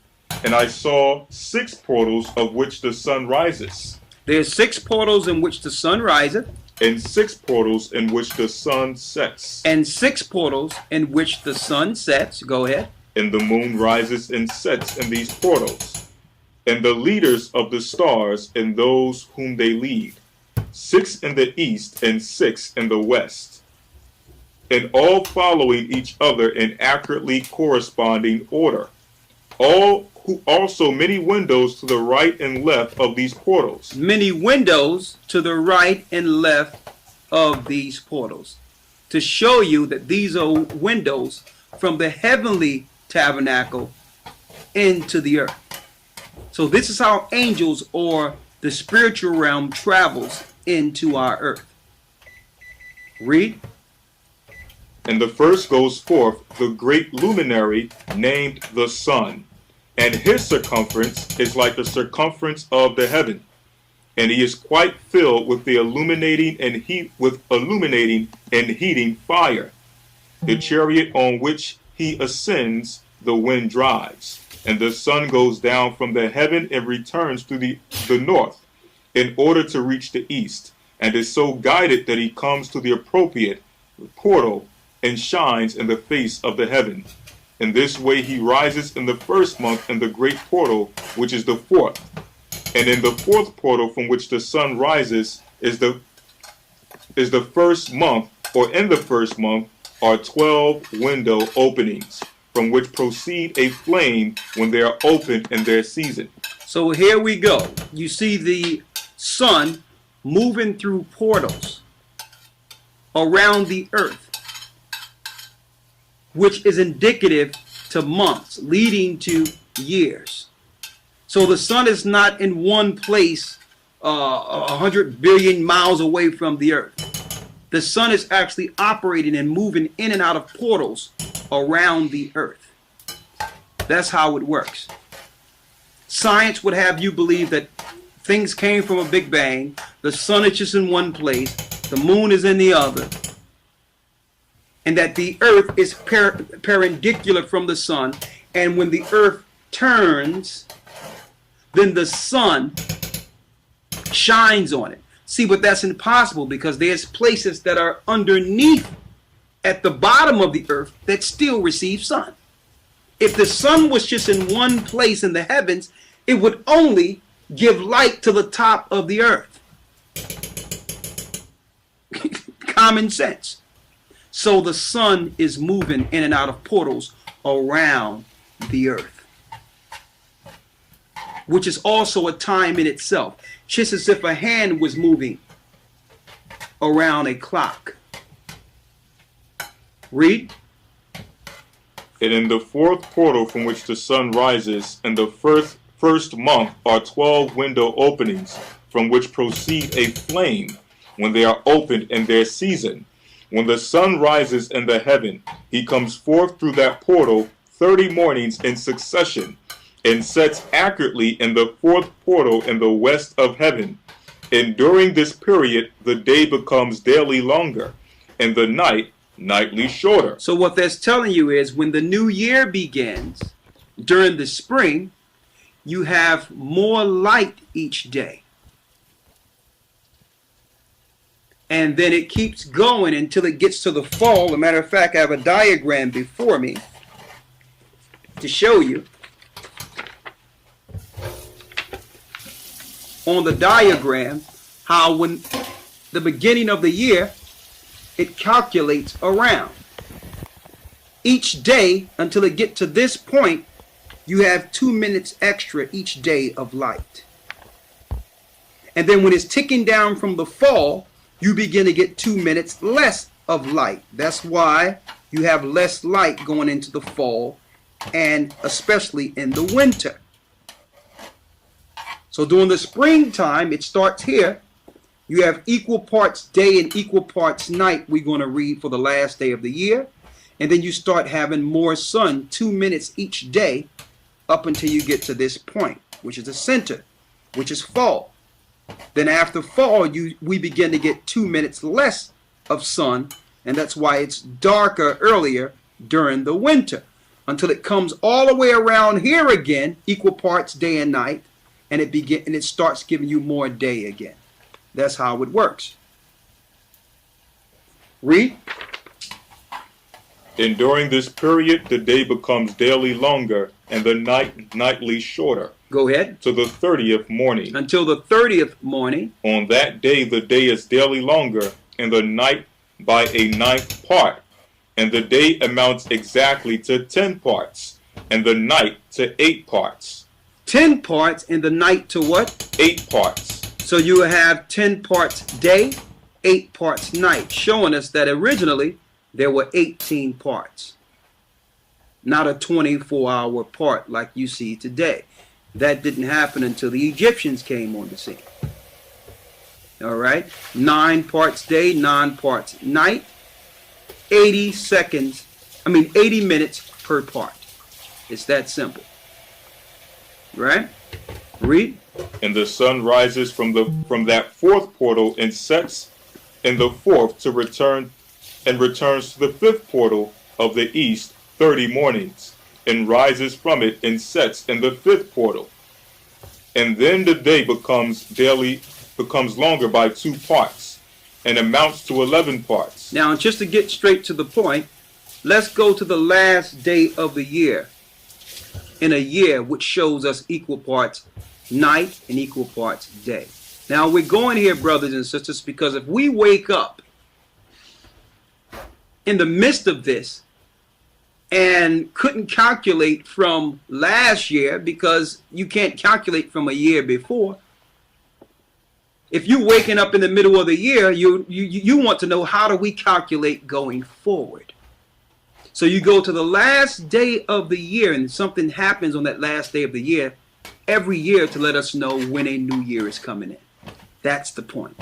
And I saw 6 portals of which the sun rises, There's 6 portals in which the sun riseth, and 6 portals in which the sun sets, and 6 portals in which the sun sets. Go ahead. and the moon rises and sets in these portals, and the leaders of the stars and those whom they lead, 6 in the east and 6 in the west, and all following each other in accurately corresponding order. All who also many windows to the right and left of these portals, Many windows to the right and left of these portals, to show you that these are windows from the heavenly tabernacle into the earth. So this is how angels or the spiritual realm travels into our earth. Read. and the first goes forth the great luminary named the sun, and his circumference is like the circumference of the heaven, and he is quite filled with the illuminating and heating fire. The chariot on which he ascends, the wind drives, and the sun goes down from the heaven and returns to the north in order to reach the east, and is so guided that he comes to the appropriate portal and shines in the face of the heaven. In this way he rises in the first month in the great portal, which is the 4th. And in the 4th portal from which the sun rises is the first month, or in the first month are 12 window openings, from which proceed a flame when they are opened in their season. So here we go. You see the sun moving through portals around the earth, which is indicative to months, leading to years. So the sun is not in one place 100 billion miles away from the earth. The sun is actually operating and moving in and out of portals around the earth. That's how it works. Science would have you believe that things came from a big bang, the sun is just in one place, the moon is in the other, and that the earth is perpendicular from the sun, and when the earth turns, then the sun shines on it. See, but that's impossible, because there's places that are underneath at the bottom of the earth that still receive sun. If the sun was just in one place in the heavens, it would only give light to the top of the earth. Common sense. So the sun is moving in and out of portals around the earth, which is also a time in itself, just as if a hand was moving around a clock. Read. And in the 4th portal from which the sun rises, in the first month are 12 window openings, from which proceed a flame when they are opened in their season. When the sun rises in the heaven, he comes forth through that portal 30 mornings in succession, and sets accurately in the 4th portal in the west of heaven. And during this period, the day becomes daily longer, and the night nightly shorter. So what that's telling you is when the new year begins during the spring, you have more light each day. And then it keeps going until it gets to the fall. As a matter of fact, I have a diagram before me to show you. On the diagram, how when the beginning of the year, it calculates around. Each day, until it gets to this point, you have 2 minutes extra each day of light. And then when it's ticking down from the fall, you begin to get 2 minutes less of light. That's why you have less light going into the fall, and especially in the winter. So during the springtime, it starts here. You have equal parts day and equal parts night we're going to read for the last day of the year. And then you start having more sun, 2 minutes each day, up until you get to this point, which is the center, which is fall. Then after fall, we begin to get 2 minutes less of sun, and that's why it's darker earlier during the winter, until it comes all the way around here again, equal parts day and night, and it starts giving you more day again. That's how it works. Read. And during this period, the day becomes daily longer, and the night nightly shorter. Go ahead. To the 30th morning. Until the 30th morning. On that day, the day is daily longer, and the night by a 9th part. And the day amounts exactly to 10 parts, and the night to 8 parts. 10 parts, and the night to what? 8 parts. So you have 10 parts day, 8 parts night, showing us that originally there were 18 parts. Not a 24-hour part like you see today. That didn't happen until the Egyptians came on the scene. All right? 9 parts day, 9 parts night. 80 minutes per part. It's that simple. Right? Read. And the sun rises from that fourth portal and sets in the fourth to returns to the fifth portal of the east 30 mornings, and rises from it and sets in the fifth portal. And then the day becomes longer by 2 parts, and amounts to 11 parts. Now, just to get straight to the point, let's go to the last day of the year in a year, which shows us equal parts night and equal parts day. Now, we're going here, brothers and sisters, because if we wake up in the midst of this and couldn't calculate from last year, because you can't calculate from a year before. If you're waking up in the middle of the year, you want to know, how do we calculate going forward? So you go to the last day of the year, and something happens on that last day of the year every year to let us know when a new year is coming in. That's the point.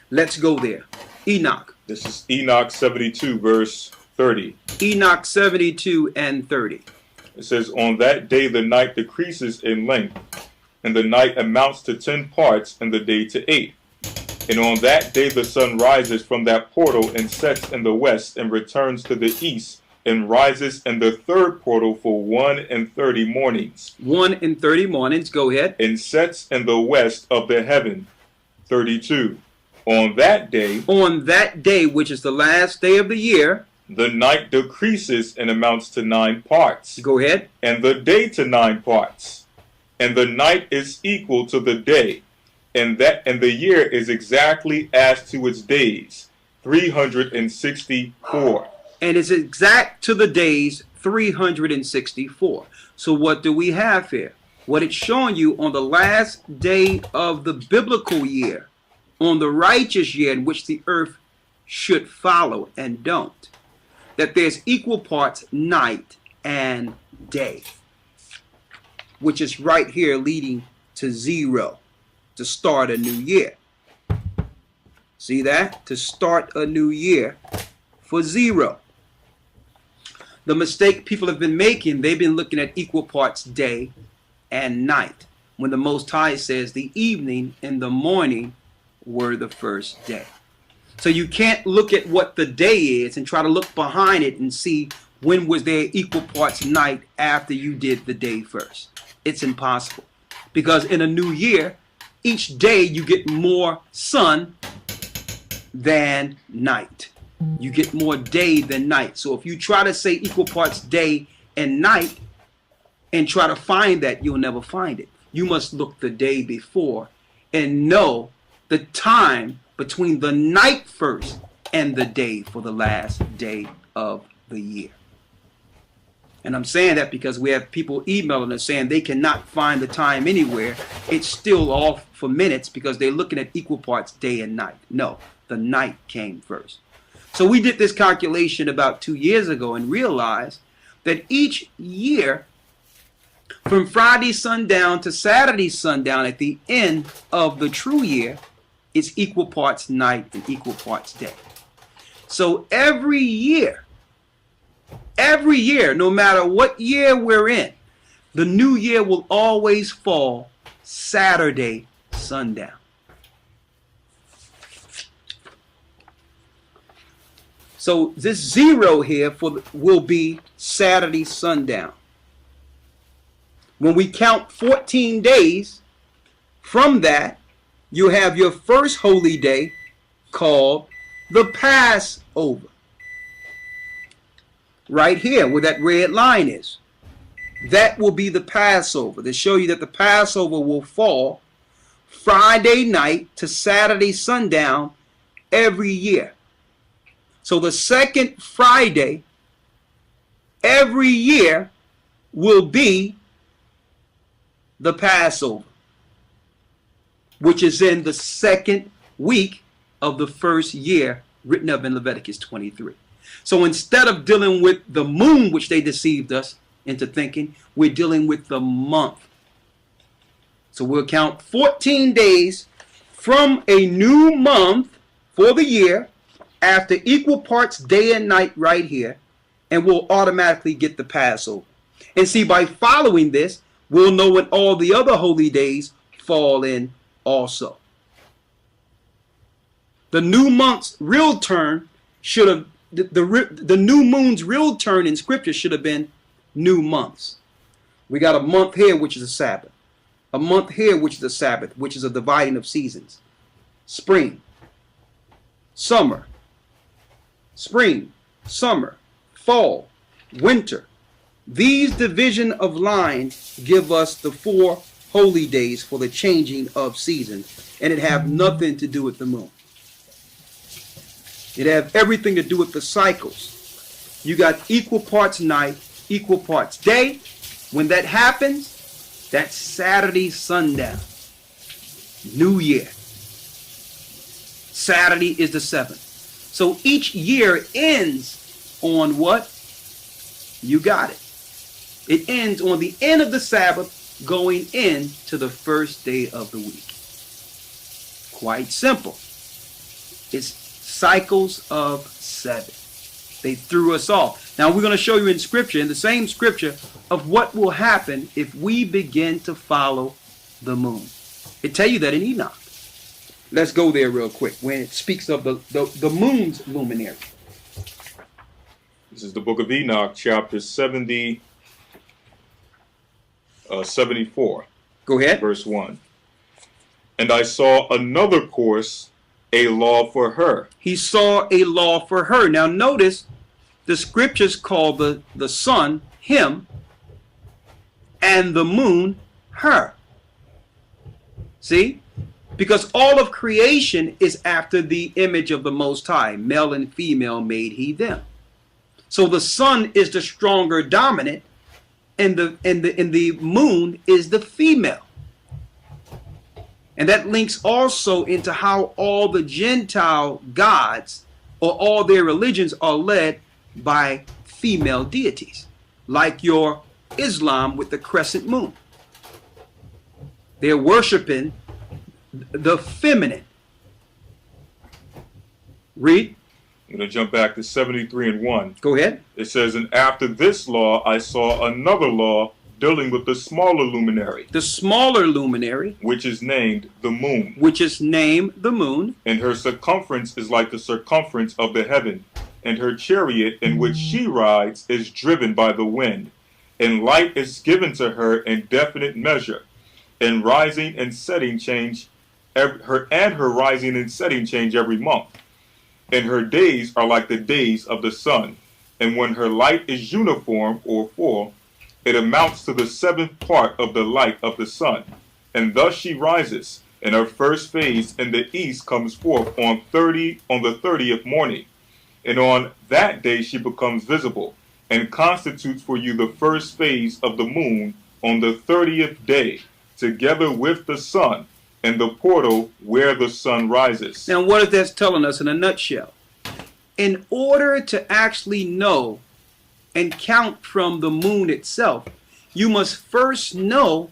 Let's go there. Enoch. This is Enoch 72, verse 30. Enoch 72 and 30. It says, on that day the night decreases in length, and the night amounts to 10 parts, and the day to 8. And on that day the sun rises from that portal and sets in the west, and returns to the east, and rises in the third portal for 1:30 mornings. 1:30 mornings, go ahead. And sets in the west of the heaven. 32. On that day, which is the last day of the year, the night decreases and amounts to 9 parts. Go ahead. And the day to 9 parts. And the night is equal to the day. And the year is exactly as to its days, 364. And it's exact to the days, 364. So what do we have here? What it's showing you on the last day of the biblical year, on the righteous year in which the earth should follow and don't, that there's equal parts night and day, which is right here leading to 0 to start a new year. See that? To start a new year for 0. The mistake people have been making, they've been looking at equal parts day and night, when the Most High says the evening and the morning were the first day. So you can't look at what the day is and try to look behind it and see when was there equal parts night after you did the day first. It's impossible, because in a new year, each day you get more sun than night. You get more day than night. So if you try to say equal parts day and night and try to find that, you'll never find it. You must look the day before and know the time between the night first and the day for the last day of the year. And I'm saying that because we have people emailing us saying they cannot find the time anywhere. It's still off for minutes because they're looking at equal parts day and night. No, the night came first. So we did this calculation about 2 years ago and realized that each year From Friday sundown to Saturday sundown at the end of the true year, it's equal parts night and equal parts day. So every year, no matter what year we're in, the new year will always fall Saturday sundown. So this 0 here will be Saturday sundown. When we count 14 days from that, you have your first holy day called the Passover. Right here where that red line is. That will be the Passover. To show you that the Passover will fall Friday night to Saturday sundown every year. So the second Friday every year will be the Passover, which is in the second week of the first year, written up in Leviticus 23. So instead of dealing with the moon, which they deceived us into thinking, we're dealing with the month. So we'll count 14 days from a new month for the year after equal parts day and night right here, and we'll automatically get the Passover. And see, by following this, we'll know when all the other holy days fall in also. The new month's real turn should have, the new moon's real turn in Scripture should have been new months. We got a month here, which is a Sabbath. A month here, which is a Sabbath, which is a dividing of seasons. Spring, summer, spring, summer, fall, winter. These division of lines give us the 4 holy days for the changing of seasons, and it have nothing to do with the moon. It have everything to do with the cycles. You got equal parts night, equal parts day. When that happens, that's Saturday sundown. New year. Saturday is the 7th. So each year ends on what? You got it. It ends on the end of the Sabbath, going into the first day of the week. Quite simple. It's cycles of 7. They threw us off. Now we're going to show you in Scripture, in the same Scripture, of what will happen if we begin to follow the moon. It tell you that in Enoch. Let's go there real quick when it speaks of the moon's luminary. This is the book of Enoch, chapter 74. Go ahead. Verse 1. And I saw another course, a law for her. He saw a law for her. Now notice the Scriptures call the sun him and the moon her. See? Because all of creation is after the image of the Most High. Male and female made he them. So the sun is the stronger dominant, and the moon is the female. And that links also into how all the Gentile gods or all their religions are led by female deities, like your Islam with the crescent moon. They're worshiping the feminine. Read. I'm going to jump back to 73 and 1. Go ahead. It says, and after this law, I saw another law dealing with the smaller luminary. The smaller luminary. Which is named the moon. Which is named the moon. And her circumference is like the circumference of the heaven. And her chariot in which she rides is driven by the wind. And light is given to her in definite measure. And rising and setting change her rising and setting change every month. And her days are like the days of the sun. And when her light is uniform or full, it amounts to the 7th part of the light of the sun. And thus she rises, and her first phase in the east comes forth on the 30th morning. And on that day she becomes visible, and constitutes for you the first phase of the moon on the 30th day, together with the sun, and the portal where the sun rises. Now what is that telling us in a nutshell? In order to actually know and count from the moon itself, you must first know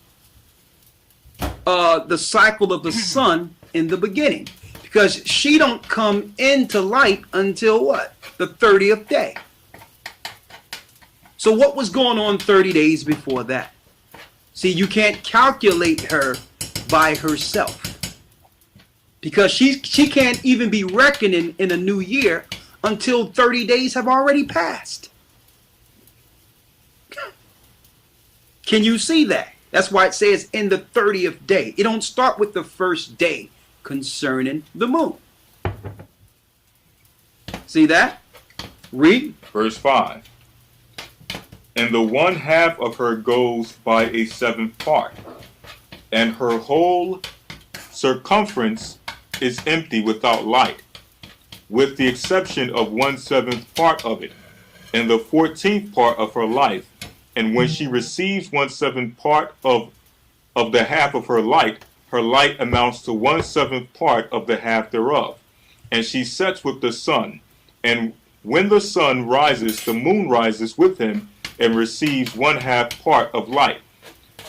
the cycle of the sun in the beginning, because she don't come into light until what? The 30th day. So what was going on 30 days before that? See, you can't calculate her by herself, because she can't even be reckoning in a new year until 30 days have already passed. Can you see that? That's why it says in the 30th day. It don't start with the first day concerning the moon. See that? Read. Verse 5. And the one half of her goes by a seventh part, and her whole circumference is empty without light, with the exception of 1/7 part of it, and the 14th part of her life. And when she receives 1/7 part of the half of her light amounts to 1/7 part of the half thereof. And she sets with the sun. And when the sun rises, the moon rises with him, and receives 1/2 part of light.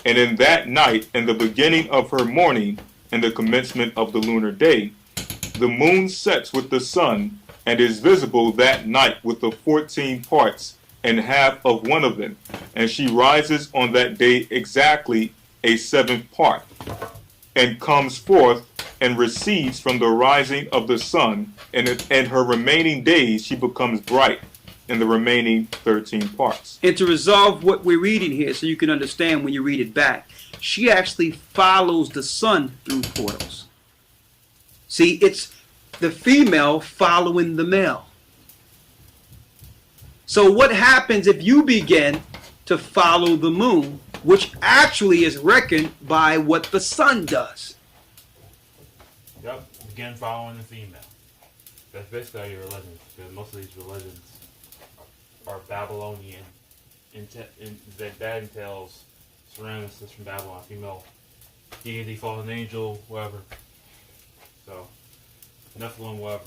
And in that night, in the beginning of her morning, and the commencement of the lunar day, the moon sets with the sun, and is visible that night with the 14 parts and half of one of them, and she rises on that day exactly a seventh part, and comes forth and recedes from the rising of the sun, and in her remaining days she becomes bright in the remaining 13 parts. And to resolve what we're reading here, so you can understand when you read it back, she actually follows the sun through portals. See, it's the female following the male. So what happens if you begin to follow the moon, which actually is reckoned by what the sun does? Yep, begin following the female. That's basically all your religions, because most of these religions are Babylonian. That entails surrounding us from Babylon, female deity, fallen angel, whatever. So, Nephilim, whatever.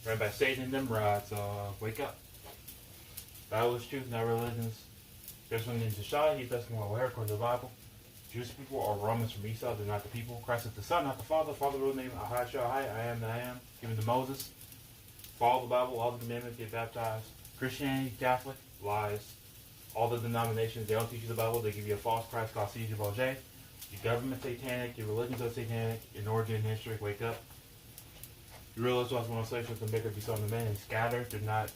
Right by Satan and Nimrod, so wake up. Bible is truth, not religions. There's one in Jeshua, he's asking about where, according to the Bible. Jewish people are Romans from Esau, they're not the people. Christ is the Son, not the Father. Father wrote the name Ahai Shahai, I am that I am, given to Moses. Follow the Bible, all the commandments, get baptized. Christianity, Catholic, lies. All the denominations, they don't teach you the Bible, they give you a false Christ called C.J. Bourget. Your government satanic, your religions are satanic, your origin history, wake up. You realize what's going on slaves with the maker be some men and scattered, they're not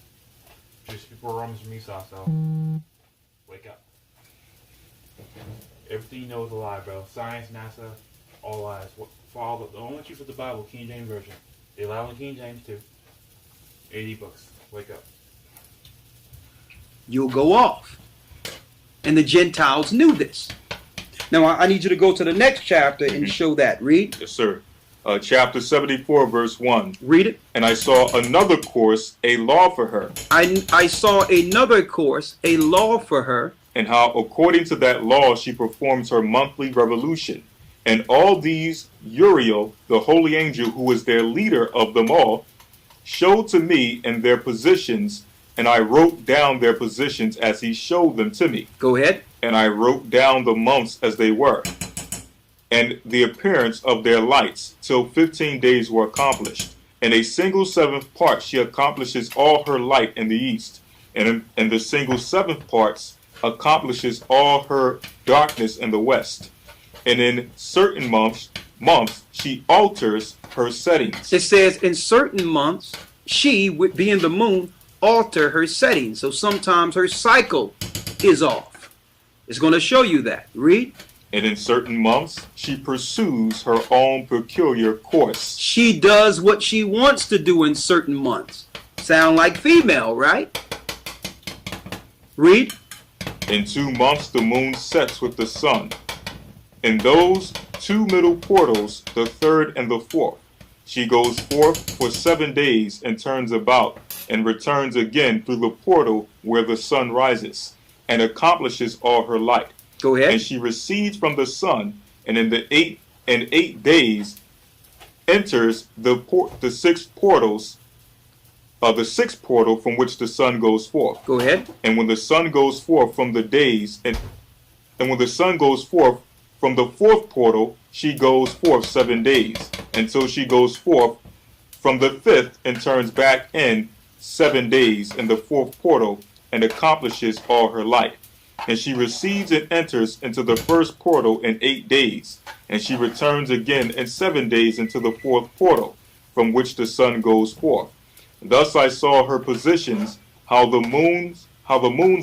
Jewish people are Romans from Esau, so wake up. Everything you know is a lie, bro. Science, NASA, all lies. Follow the only truth of the Bible, King James Version. They allow in King James too. 80 books. Wake up. You'll go off. And the Gentiles knew this. Now I need you to go to the next chapter and show that. Read. Yes, sir. Chapter 74, verse 1. Read it. And I saw another course, a law for her. I saw another course, a law for her. And how according to that law she performs her monthly revolution. And all these Uriel, the holy angel who is their leader of them all, showed to me in their positions, and I wrote down their positions as he showed them to me. Go ahead. And I wrote down the months as they were, and the appearance of their lights, till 15 days were accomplished. In a single seventh part she accomplishes all her light in the east, and in the single seventh parts accomplishes all her darkness in the west. And in certain months she alters her settings. It says in certain months, she, being the moon, alter her settings. So sometimes her cycle is off. It's going to show you that. Read. And in certain months she pursues her own peculiar course. She does what she wants to do in certain months. Sound like female, right? Read. In 2 months the moon sets with the sun. In those 2 middle portals, the third and the fourth, she goes forth for 7 days and turns about, and returns again through the portal where the sun rises, and accomplishes all her light. Go ahead. And she recedes from the sun, and in the 8 days enters the 6 portals the sixth portal from which the sun goes forth. Go ahead. And when the sun goes forth from the days, and when the sun goes forth from the fourth portal, she goes forth 7 days, until she goes forth from the fifth and turns back in 7 days in the fourth portal and accomplishes all her life. And she recedes and enters into the first portal in 8 days, and she returns again in 7 days into the fourth portal, from which the sun goes forth. Thus I saw her positions, how the moons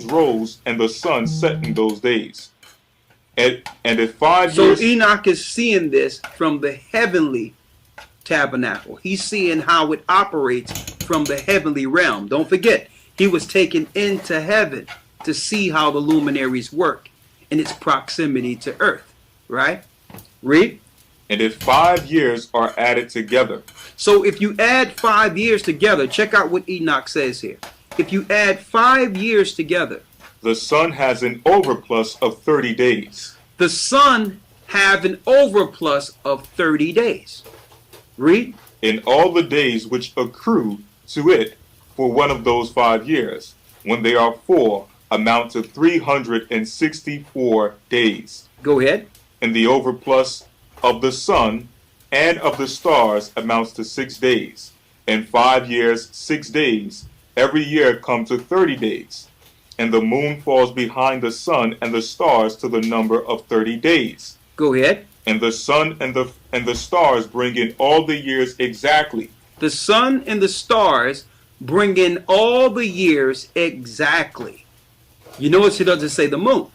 rose and the sun set in those days. And at 5 years. So Enoch is seeing this from the heavenly tabernacle. He's seeing how it operates from the heavenly realm. Don't forget, he was taken into heaven to see how the luminaries work in its proximity to earth. Right? Read. And if 5 years are added together. So if you add 5 years together, check out what Enoch says here. If you add 5 years together, the sun has an overplus of 30 days. The sun have an overplus of 30 days. Read. In all the days which accrue to it for one of those 5 years, when they are 4, amount to 364 days. Go ahead. And the overplus of the sun and of the stars amounts to 6 days. And 5 years, 6 days, every year come to 30 days. And the moon falls behind the sun and the stars to the number of 30 days. Go ahead. And the sun and the stars bring in all the years exactly. The sun and the stars bring in all the years exactly. You notice he doesn't say the moon.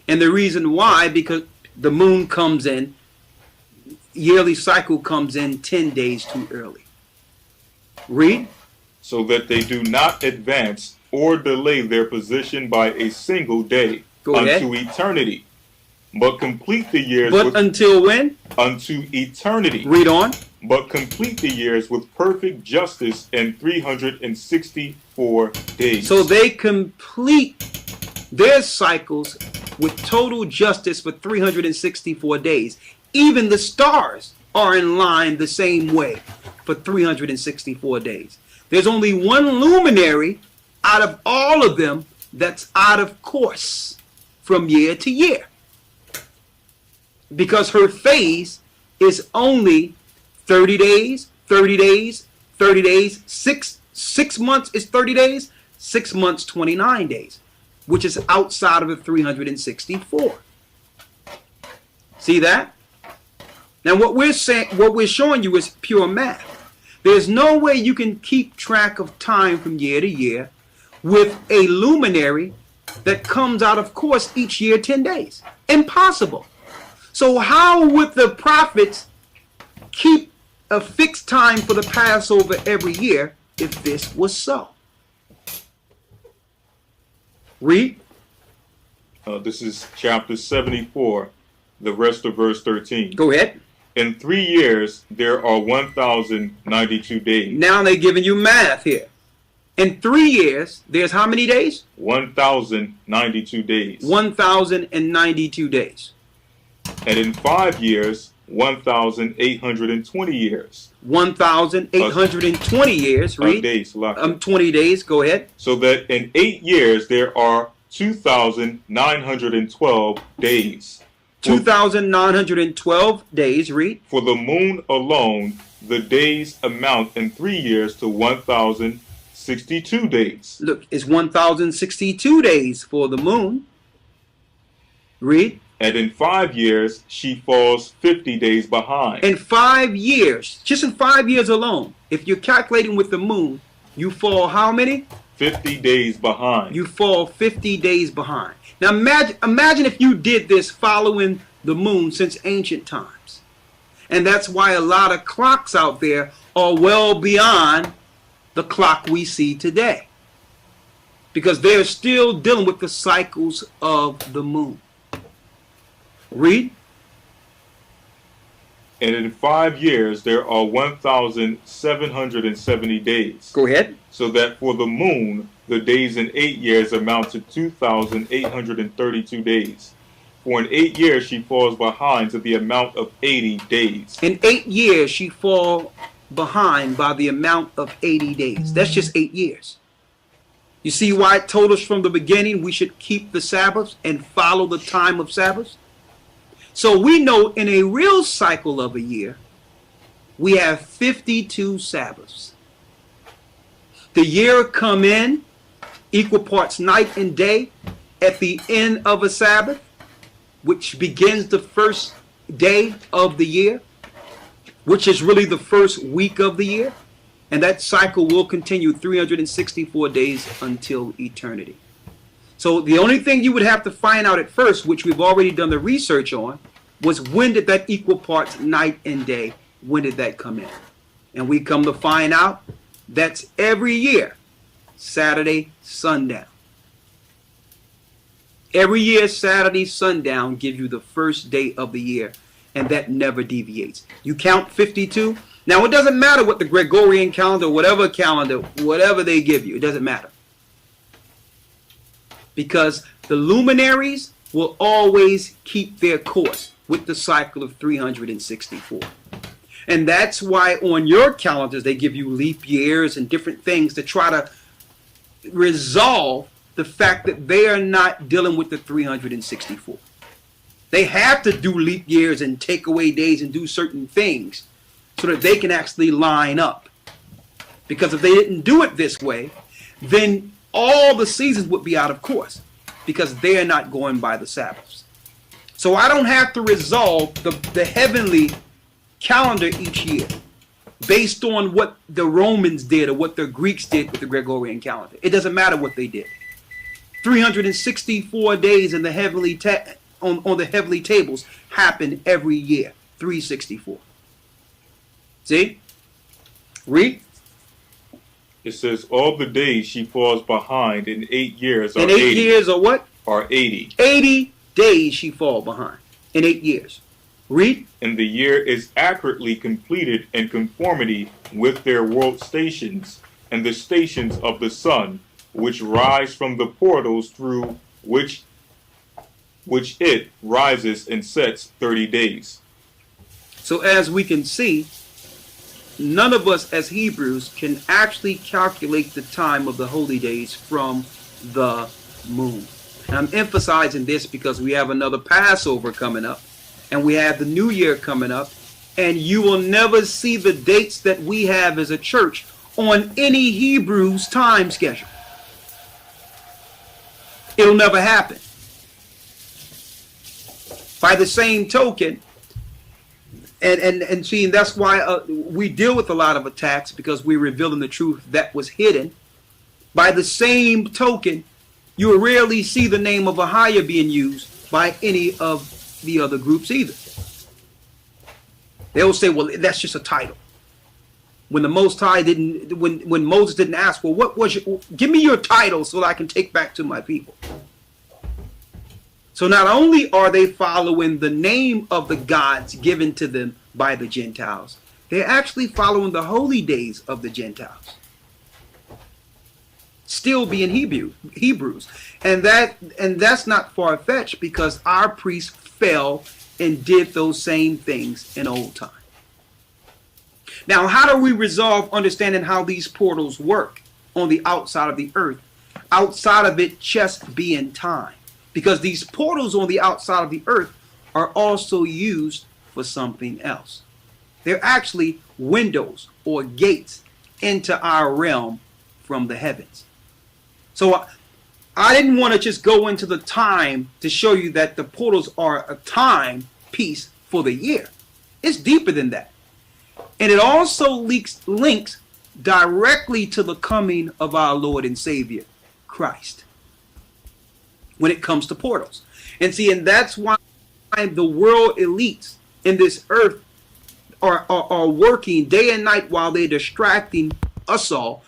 And the reason why, because the moon comes in, yearly cycle comes in 10 days too early. Read. So that they do not advance or delay their position by a single day unto eternity, but complete the years. But until when? Unto eternity. Read on. But complete the years with perfect justice in 364 days. So they complete their cycles with total justice for 364 days. Even the stars are in line the same way for 364 days. There's only one luminary out of all of them that's out of course from year to year, because her phase is only 30 days, 30 days, 30 days. 6 months is 30 days, 6 months 29 days, which is outside of the 364. See that? Now what we're showing you is pure math. There's no way you can keep track of time from year to year with a luminary that comes out of course each year 10 days. Impossible. So how would the prophets keep a fixed time for the Passover every year if this was so? Read. This is chapter 74, the rest of verse 13. Go ahead. In 3 years, there are 1,092 days. Now they're giving you math here. In 3 years, there's how many days? 1,092 days. 1,092 days. And in 5 years, 1,820 years. 1,820 years. Read. Days. 20 days. Go ahead. So that in 8 years, there are 2,912 days. 2,912 days. Read. For the moon alone, the days amount in 3 years to 1,062 days. Look, it's 1,062 days for the moon. Read. And in 5 years, she falls 50 days behind. In 5 years, just in 5 years alone, if you're calculating with the moon, you fall how many? 50 days behind. You fall 50 days behind. Now imagine if you did this following the moon since ancient times. And that's why a lot of clocks out there are well beyond the clock we see today, because they're still dealing with the cycles of the moon. Read. And in 5 years, there are 1,770 days. Go ahead. So that for the moon, the days in 8 years amount to 2,832 days. For in 8 years, she falls behind to the amount of 80 days. In 8 years, she fall behind by the amount of 80 days. That's just 8 years. You see why it told us from the beginning we should keep the Sabbaths and follow the time of Sabbaths? So we know in a real cycle of a year, we have 52 Sabbaths. The year come in, equal parts night and day, at the end of a Sabbath, which begins the first day of the year, which is really the first week of the year. And that cycle will continue 364 days until eternity. So the only thing you would have to find out at first, which we've already done the research on, was when did that equal parts night and day, when did that come in? And we come to find out that's every year, Saturday sundown. Every year, Saturday sundown gives you the first day of the year, and that never deviates. You count 52. Now, it doesn't matter what the Gregorian calendar, whatever they give you, it doesn't matter. Because the luminaries will always keep their course with the cycle of 364. And that's why on your calendars they give you leap years and different things to try to resolve the fact that they are not dealing with the 364. They have to do leap years and take away days and do certain things so that they can actually line up. Because if they didn't do it this way, then all the seasons would be out of course because they are not going by the Sabbaths. So I don't have to resolve the heavenly calendar each year based on what the Romans did or what the Greeks did with the Gregorian calendar. It doesn't matter what they did. 364 days in the heavenly on the heavenly tables happen every year. 364. See? Read. It says, all the days she falls behind in 8 years are in 8 80. years or what? Are 80. 80 days she fall behind in 8 years. Read. And the year is accurately completed in conformity with their world stations and the stations of the sun, which rise from the portals through which it rises and sets 30 days. So as we can see, none of us as Hebrews can actually calculate the time of the holy days from the moon. And I'm emphasizing this because we have another Passover coming up, and we have the New Year coming up, and you will never see the dates that we have as a church on any Hebrews time schedule. It'll never happen. By the same token, and seeing that's why we deal with a lot of attacks, because we're revealing the truth that was hidden. By the same token, you rarely see the name of Ahia being used by any of the other groups either. They'll say, well, that's just a title. When the Most High didn't, when Moses didn't ask, well, what was your, give me your title so that I can take back to my people. So not only are they following the name of the gods given to them by the Gentiles, they're actually following the holy days of the Gentiles. Still being Hebrews. And that's not far-fetched, because our priests fell and did those same things in old time. Now, how do we resolve understanding how these portals work on the outside of the earth, outside of it just being time? Because these portals on the outside of the earth are also used for something else. They're actually windows or gates into our realm from the heavens. So I didn't want to just go into the time to show you that the portals are a time piece for the year. It's deeper than that. And it also links directly to the coming of our Lord and Savior, Christ, when it comes to portals. And see, and that's why the world elites in this earth are working day and night while they're distracting us all,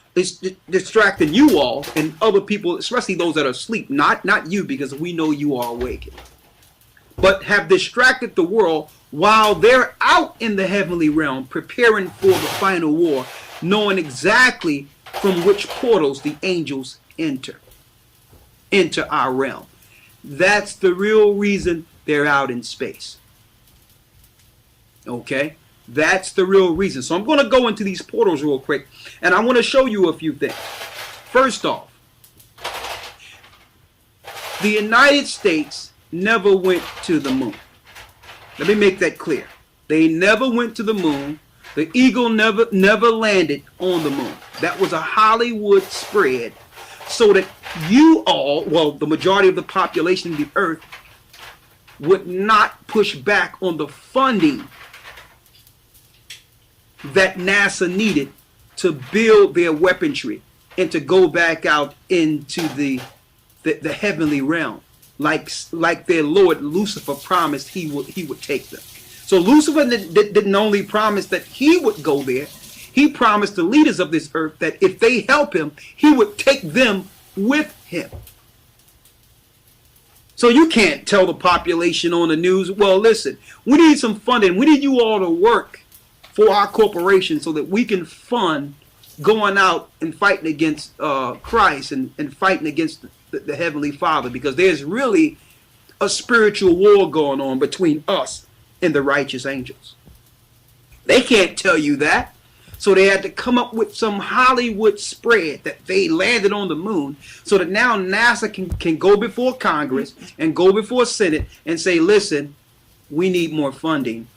distracting you all and other people, especially those that are asleep, not you, because we know you are awake, but have distracted the world while they're out in the heavenly realm preparing for the final war, knowing exactly from which portals the angels enter into our realm. That's the real reason they're out in space. Okay? That's the real reason. So I'm going to go into these portals real quick, and I want to show you a few things. First off, the United States never went to the moon. Let me make that clear. They never went to the moon. The eagle never landed on the moon. That was a Hollywood spread so that you all, well, the majority of the population of the earth, would not push back on the funding that NASA needed to build their weaponry and to go back out into the heavenly realm, like their Lord Lucifer promised he would take them. So Lucifer didn't only promise that he would go there, he promised the leaders of this earth that if they help him, he would take them with him. So you can't tell the population on the news, well, listen, we need some funding. We need you all to work for our corporation so that we can fund going out and fighting against Christ and fighting against the Heavenly Father, because there's really a spiritual war going on between us and the righteous angels. They can't tell you that. So they had to come up with some Hollywood spread that they landed on the moon so that now NASA can go before Congress and go before Senate and say, listen, we need more funding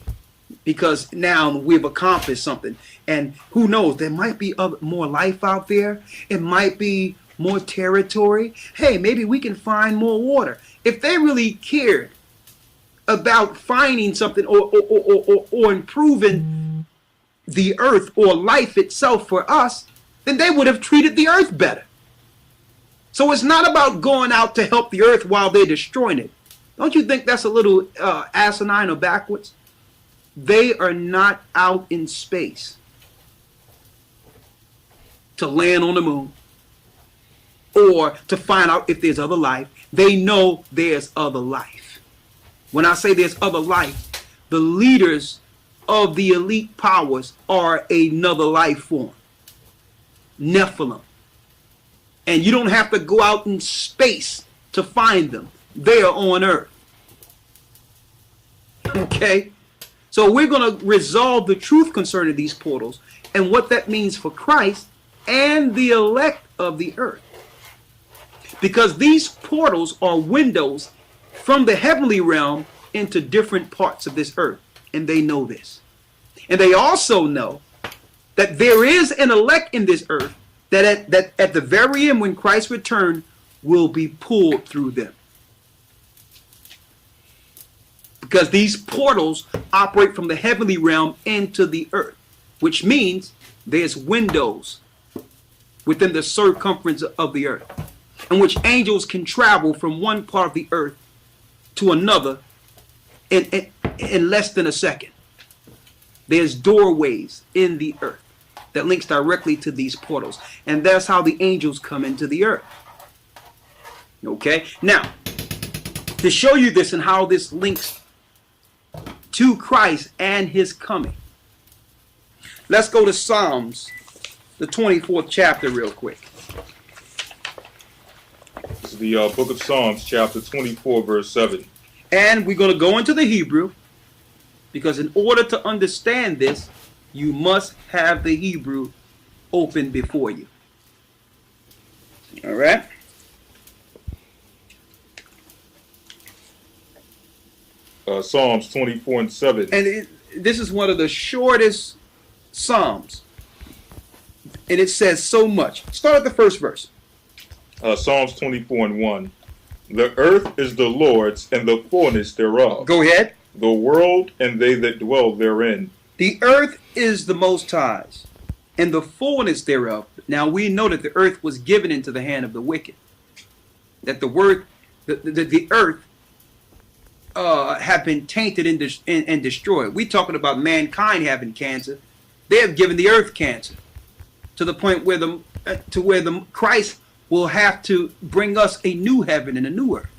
because now we've accomplished something. And who knows, there might be more life out there. It might be more territory. Hey, maybe we can find more water. If they really cared about finding something or improving the earth or life itself for us, then they would have treated the earth better. So it's not about going out to help the earth while they're destroying it. Don't you think that's a little asinine or backwards? They are not out in space to land on the moon or to find out if there's other life. They know there's other life. When I say there's other life, the leaders of the elite powers are another life form, Nephilim. And you don't have to go out in space to find them. They are on earth. Okay? So we're going to resolve the truth concerning these portals and what that means for Christ and the elect of the earth. Because these portals are windows from the heavenly realm into different parts of this earth. And they know this. And they also know that there is an elect in this earth that at the very end, when Christ returns, will be pulled through them. Because these portals operate from the heavenly realm into the earth, which means there's windows within the circumference of the earth, in which angels can travel from one part of the earth to another in less than a second. There's doorways in the earth that links directly to these portals. And that's how the angels come into the earth. Okay? Now, to show you this and how this links to Christ and his coming, let's go to Psalms, the 24th chapter real quick. This is the book of Psalms, chapter 24, verse 7. And we're going to go into the Hebrew, because in order to understand this, you must have the Hebrew open before you. All right? Psalms 24 and 7. And this is one of the shortest Psalms. And it says so much. Start at the first verse. Psalms 24 and 1. The earth is the Lord's and the fullness thereof. Go ahead. The world and they that dwell therein. The earth is the Most High's and the fullness thereof. Now we know that the earth was given into the hand of the wicked. That the earth have been tainted and destroyed. We're talking about mankind having cancer. They have given the earth cancer to the point where the Christ will have to bring us a new heaven and a new earth.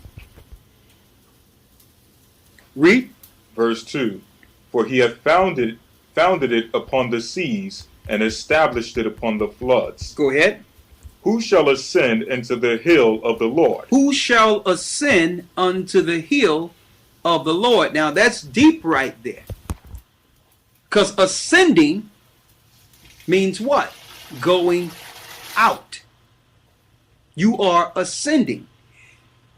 Read. Verse 2. For he hath founded it upon the seas and established it upon the floods. Go ahead. Who shall ascend into the hill of the Lord? Who shall ascend unto the hill of the Lord? Now that's deep right there. Because ascending means what? Going out. You are ascending.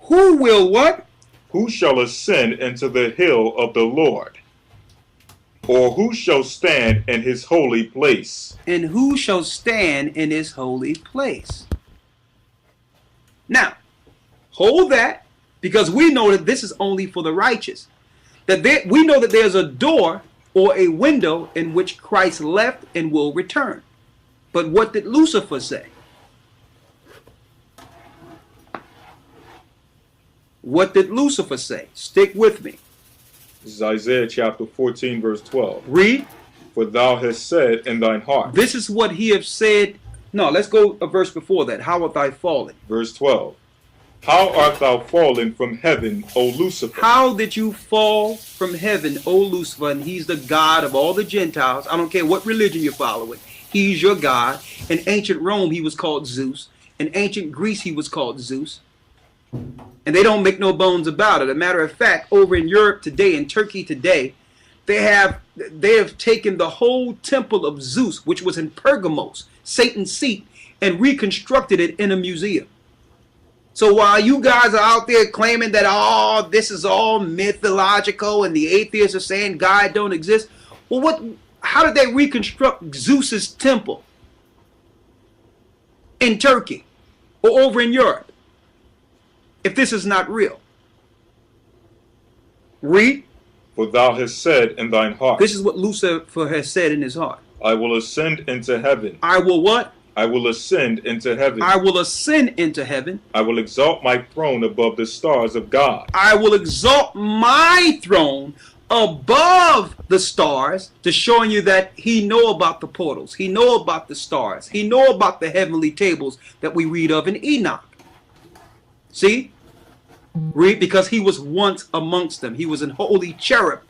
Who will what? Who shall ascend into the hill of the Lord? Or who shall stand in his holy place? And who shall stand in his holy place? Now, hold that, because we know that this is only for the righteous. We know that there's a door or a window in which Christ left and will return. But what did Lucifer say? What did Lucifer say? Stick with me. This is Isaiah chapter 14, verse 12. Read. For thou hast said in thine heart. This is what he have said. No, let's go a verse before that. How art thou fallen? Verse 12. How art thou fallen from heaven, O Lucifer? How did you fall from heaven, O Lucifer? And he's the God of all the Gentiles. I don't care what religion you're following. He's your God. In ancient Rome, he was called Zeus. In ancient Greece, he was called Zeus. And they don't make no bones about it. As a matter of fact, over in Europe today, in Turkey today, they have taken the whole temple of Zeus, which was in Pergamos, Satan's seat, and reconstructed it in a museum. So while you guys are out there claiming that, oh, this is all mythological and the atheists are saying God don't exist, well, how did they reconstruct Zeus's temple in Turkey or over in Europe if this is not real? Read. For thou hast said in thine heart. This is what Lucifer has said in his heart. I will ascend into heaven. I will what? I will ascend into heaven. I will ascend into heaven. I will exalt my throne above the stars of God. I will exalt my throne above the stars, to showing you that he know about the portals. He know about the stars. He know about the heavenly tables that we read of in Enoch. See? Read, because he was once amongst them. He was an holy cherub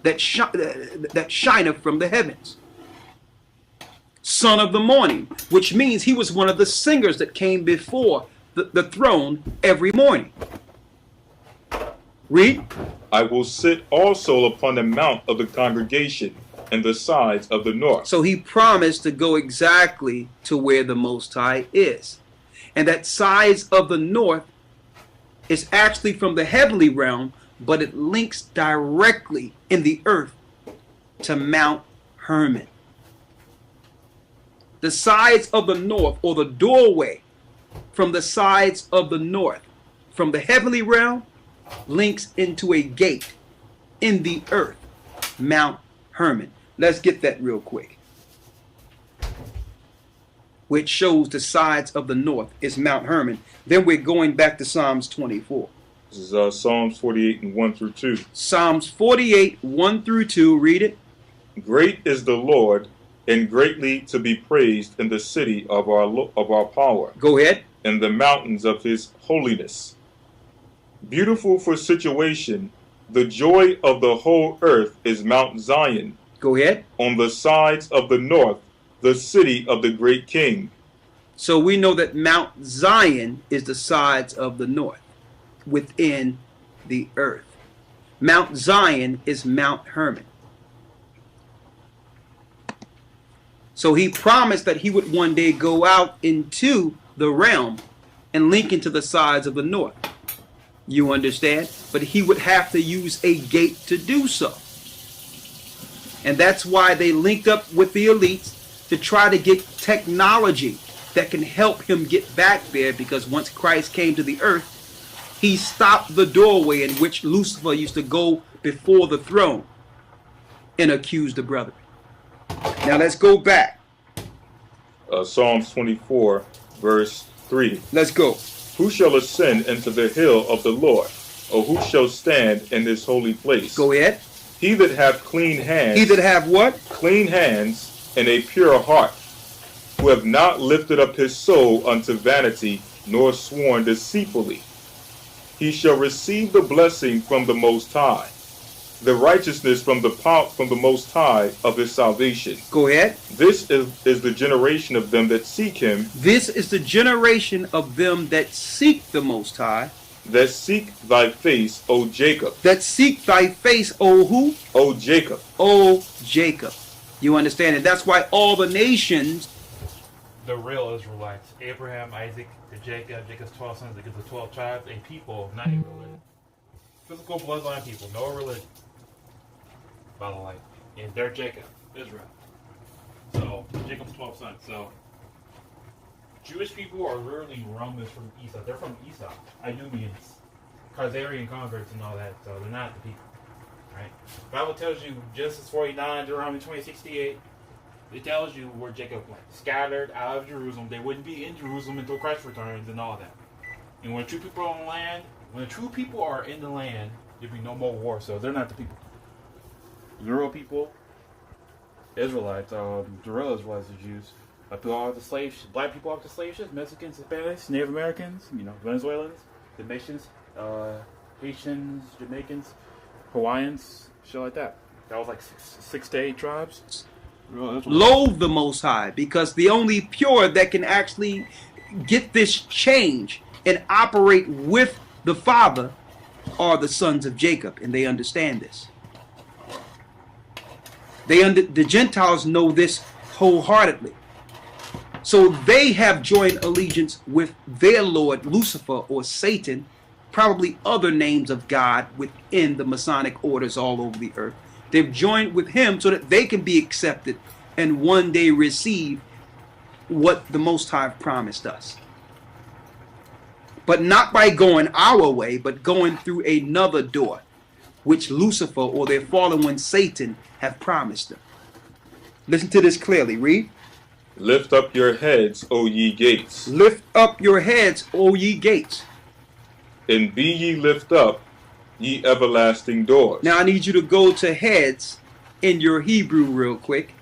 that shineth from the heavens. Son of the morning, which means he was one of the singers that came before the throne every morning. Read. I will sit also upon the mount of the congregation and the sides of the north. So he promised to go exactly to where the Most High is. And that sides of the north is actually from the heavenly realm, but it links directly in the earth to Mount Hermon. The sides of the north, or the doorway from the sides of the north, from the heavenly realm, links into a gate in the earth, Mount Hermon. Let's get that real quick. Which shows the sides of the north is Mount Hermon. Then we're going back to Psalms 24. This is Psalms 48 and 1 through 2. Psalms 48, 1 through 2. Read it. Great is the Lord, and greatly to be praised in the city of our power. Go ahead. In the mountains of his holiness. Beautiful for situation, the joy of the whole earth is Mount Zion. Go ahead. On the sides of the north, the city of the great king. So we know that Mount Zion is the sides of the north within the earth. Mount Zion is Mount Hermon. So he promised that he would one day go out into the realm and link into the sides of the north. You understand? But he would have to use a gate to do so. And that's why they linked up with the elites to try to get technology that can help him get back there, because once Christ came to the earth, he stopped the doorway in which Lucifer used to go before the throne and accuse the brethren. Now let's go back. Psalms 24, verse 3. Let's go. Who shall ascend into the hill of the Lord? Or who shall stand in his holy place? Go ahead. He that hath clean hands. He that have what? Clean hands and a pure heart, who have not lifted up his soul unto vanity, nor sworn deceitfully. He shall receive the blessing from the Most High, the righteousness from the Most High of his salvation. Go ahead. This is the generation of them that seek him. This is the generation of them that seek the Most High. That seek thy face, O Jacob. That seek thy face, O who? O Jacob. O Jacob. You understand? And that's why all the nations, The real Israelites, Abraham, Isaac, Jacob's 12 sons, that gives the 12 tribes, a people, not a religion. Physical bloodline people, no religion. By the way. And they're Jacob, Israel. So, Jacob's 12 sons. So, Jewish people are literally Romans from Esau. They're from Esau. Idumeans, Khazarian converts and all that. So, they're not the people. Right? The Bible tells you, Genesis 49, Deuteronomy 20:68, it tells you where Jacob went. Scattered out of Jerusalem. They wouldn't be in Jerusalem until Christ returns and all that. And when true people are on land, when the true people are in the land, there'll be no more war. So they're not the people. The real people, Israelites, the real Israelites are Jews. Black people are the slaves. Black people are the slave ships. Mexicans, Hispanics, Native Americans, Venezuelans, the nations, Haitians, Jamaicans, Hawaiians, shit like that. That was like six to eight tribes. loathe the Most High, because the only pure that can actually get this change and operate with the Father are the sons of Jacob, and they understand this. The Gentiles know this wholeheartedly. So they have joined allegiance with their Lord Lucifer or Satan, probably other names of God within the Masonic orders all over the earth. They've joined with him so that they can be accepted and one day receive what the Most High promised us. But not by going our way, but going through another door, which Lucifer or their fallen one Satan have promised them. Listen to this clearly. Read. Lift up your heads, O ye gates. Lift up your heads, O ye gates. And be ye lift up, ye everlasting doors. Now I need you to go to heads in your Hebrew real quick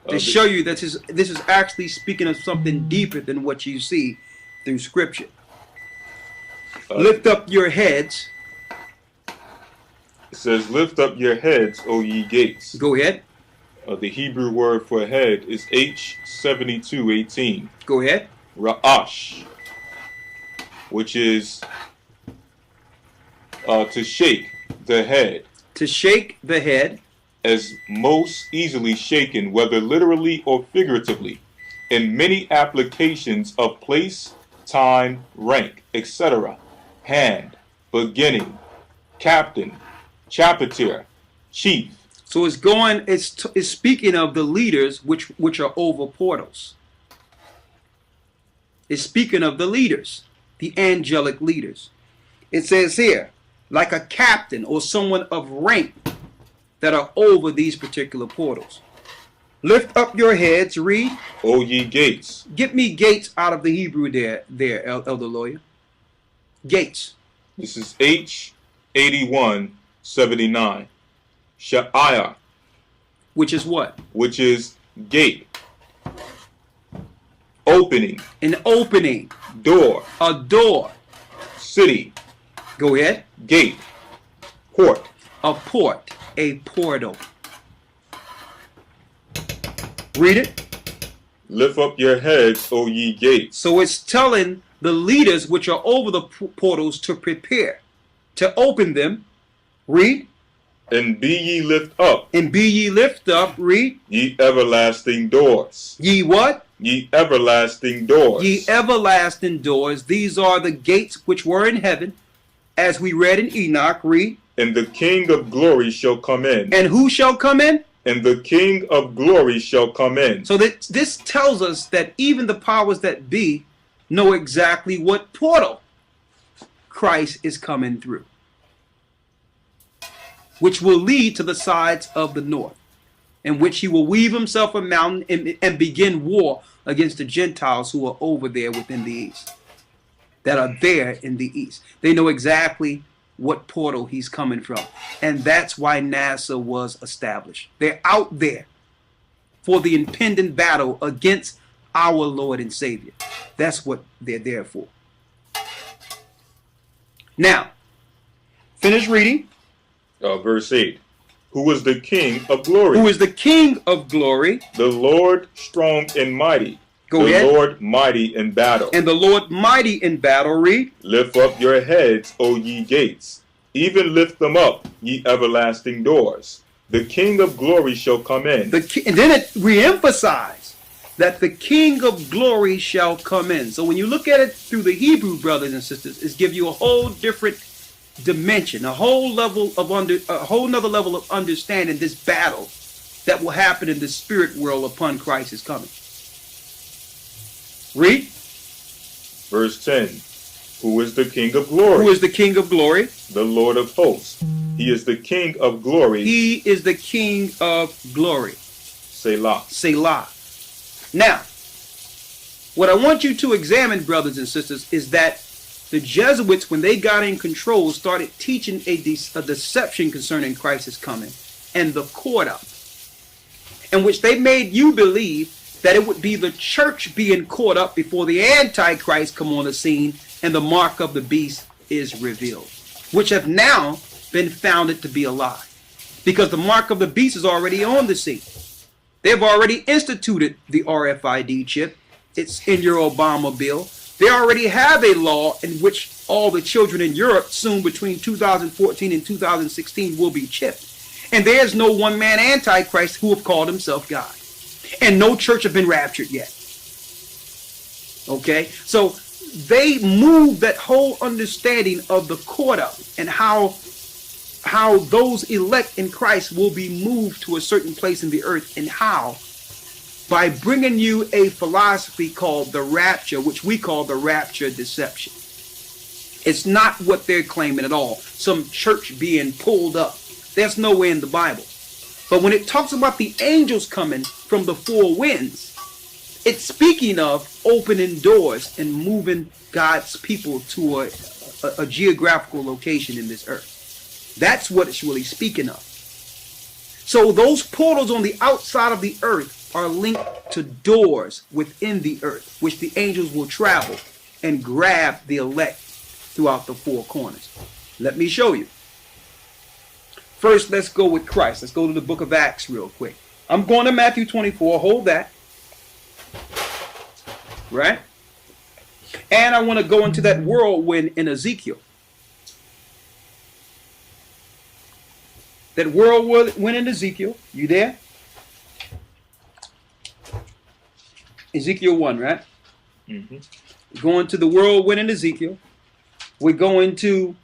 to show you that this is actually speaking of something deeper than what you see through Scripture. Lift up your heads. It says, lift up your heads, O ye gates. Go ahead. The Hebrew word for head is H7218. Go ahead. Ra'ash, which is to shake the head. To shake the head. As most easily shaken, whether literally or figuratively, in many applications of place, time, rank, etc. Hand, beginning, captain, chapiter, chief. So it's speaking of the leaders which are over portals. It's speaking of the leaders, the angelic leaders. It says here, like a captain or someone of rank that are over these particular portals. Lift up your heads, read. O ye gates. Get me gates out of the Hebrew there, Elder Lawyer. Gates. This is H8179. Sha'aya. Which is what? Which is gate. Opening. An opening. Door. A door. City. Go ahead. Gate. Port. A port. A portal. Read it. Lift up your heads, O ye gates. So it's telling the leaders which are over the portals to prepare, to open them. Read. And be ye lift up. And be ye lift up. Read. Ye everlasting doors. Ye what? Ye everlasting doors. Ye everlasting doors. These are the gates which were in heaven, as we read in Enoch. Read. And the King of glory shall come in. And who shall come in? And the King of glory shall come in. So this tells us that even the powers that be know exactly what portal Christ is coming through, which will lead to the sides of the north, in which he will weave himself a mountain and begin war against the Gentiles who are over there within the east, that are there in the east. They know exactly what portal he's coming from. And that's why NASA was established. They're out there for the impending battle against our Lord and Savior. That's what they're there for. Now, finish reading. Verse 8. Who is the King of glory? Who is the King of glory? The Lord strong and mighty. Go ahead. The Lord mighty in battle. And the Lord mighty in battle. Read. Lift up your heads, O ye gates. Even lift them up, ye everlasting doors. The King of glory shall come in. And then it reemphasized that the King of glory shall come in. So when you look at it through the Hebrew, brothers and sisters, it's give you a whole different dimension, a whole nother level of understanding this battle that will happen in the spirit world upon Christ's coming. Read. Verse 10. Who is the King of glory? Who is the King of glory? The Lord of hosts. He is the King of glory. He is the King of glory. Selah. Selah. Now, what I want you to examine, brothers and sisters, is that the Jesuits, when they got in control, started teaching a deception concerning Christ's coming and the caught up, in which they made you believe that it would be the church being caught up before the Antichrist come on the scene and the mark of the beast is revealed, which have now been founded to be a lie, because the mark of the beast is already on the scene. They've already instituted the RFID chip. It's in your Obama bill. They already have a law in which all the children in Europe soon between 2014 and 2016 will be chipped. And there's no one-man Antichrist who have called himself God. And no church have been raptured yet. Okay? So they move that whole understanding of the caught up and how those elect in Christ will be moved to a certain place in the earth, and how by bringing you a philosophy called the rapture, which we call the rapture deception. It's not what they're claiming at all. Some church being pulled up. That's nowhere in the Bible. But when it talks about the angels coming from the four winds, it's speaking of opening doors and moving God's people to a geographical location in this earth. That's what it's really speaking of. So those portals on the outside of the earth are linked to doors within the earth, which the angels will travel and grab the elect throughout the four corners. Let me show you. First, let's go with Christ. Let's go to the book of Acts real quick. I'm going to Matthew 24. Hold that. Right? And I want to go into that whirlwind in Ezekiel. That whirlwind in Ezekiel. You there? Ezekiel 1, right? Mm-hmm. Going to the whirlwind in Ezekiel. We're going to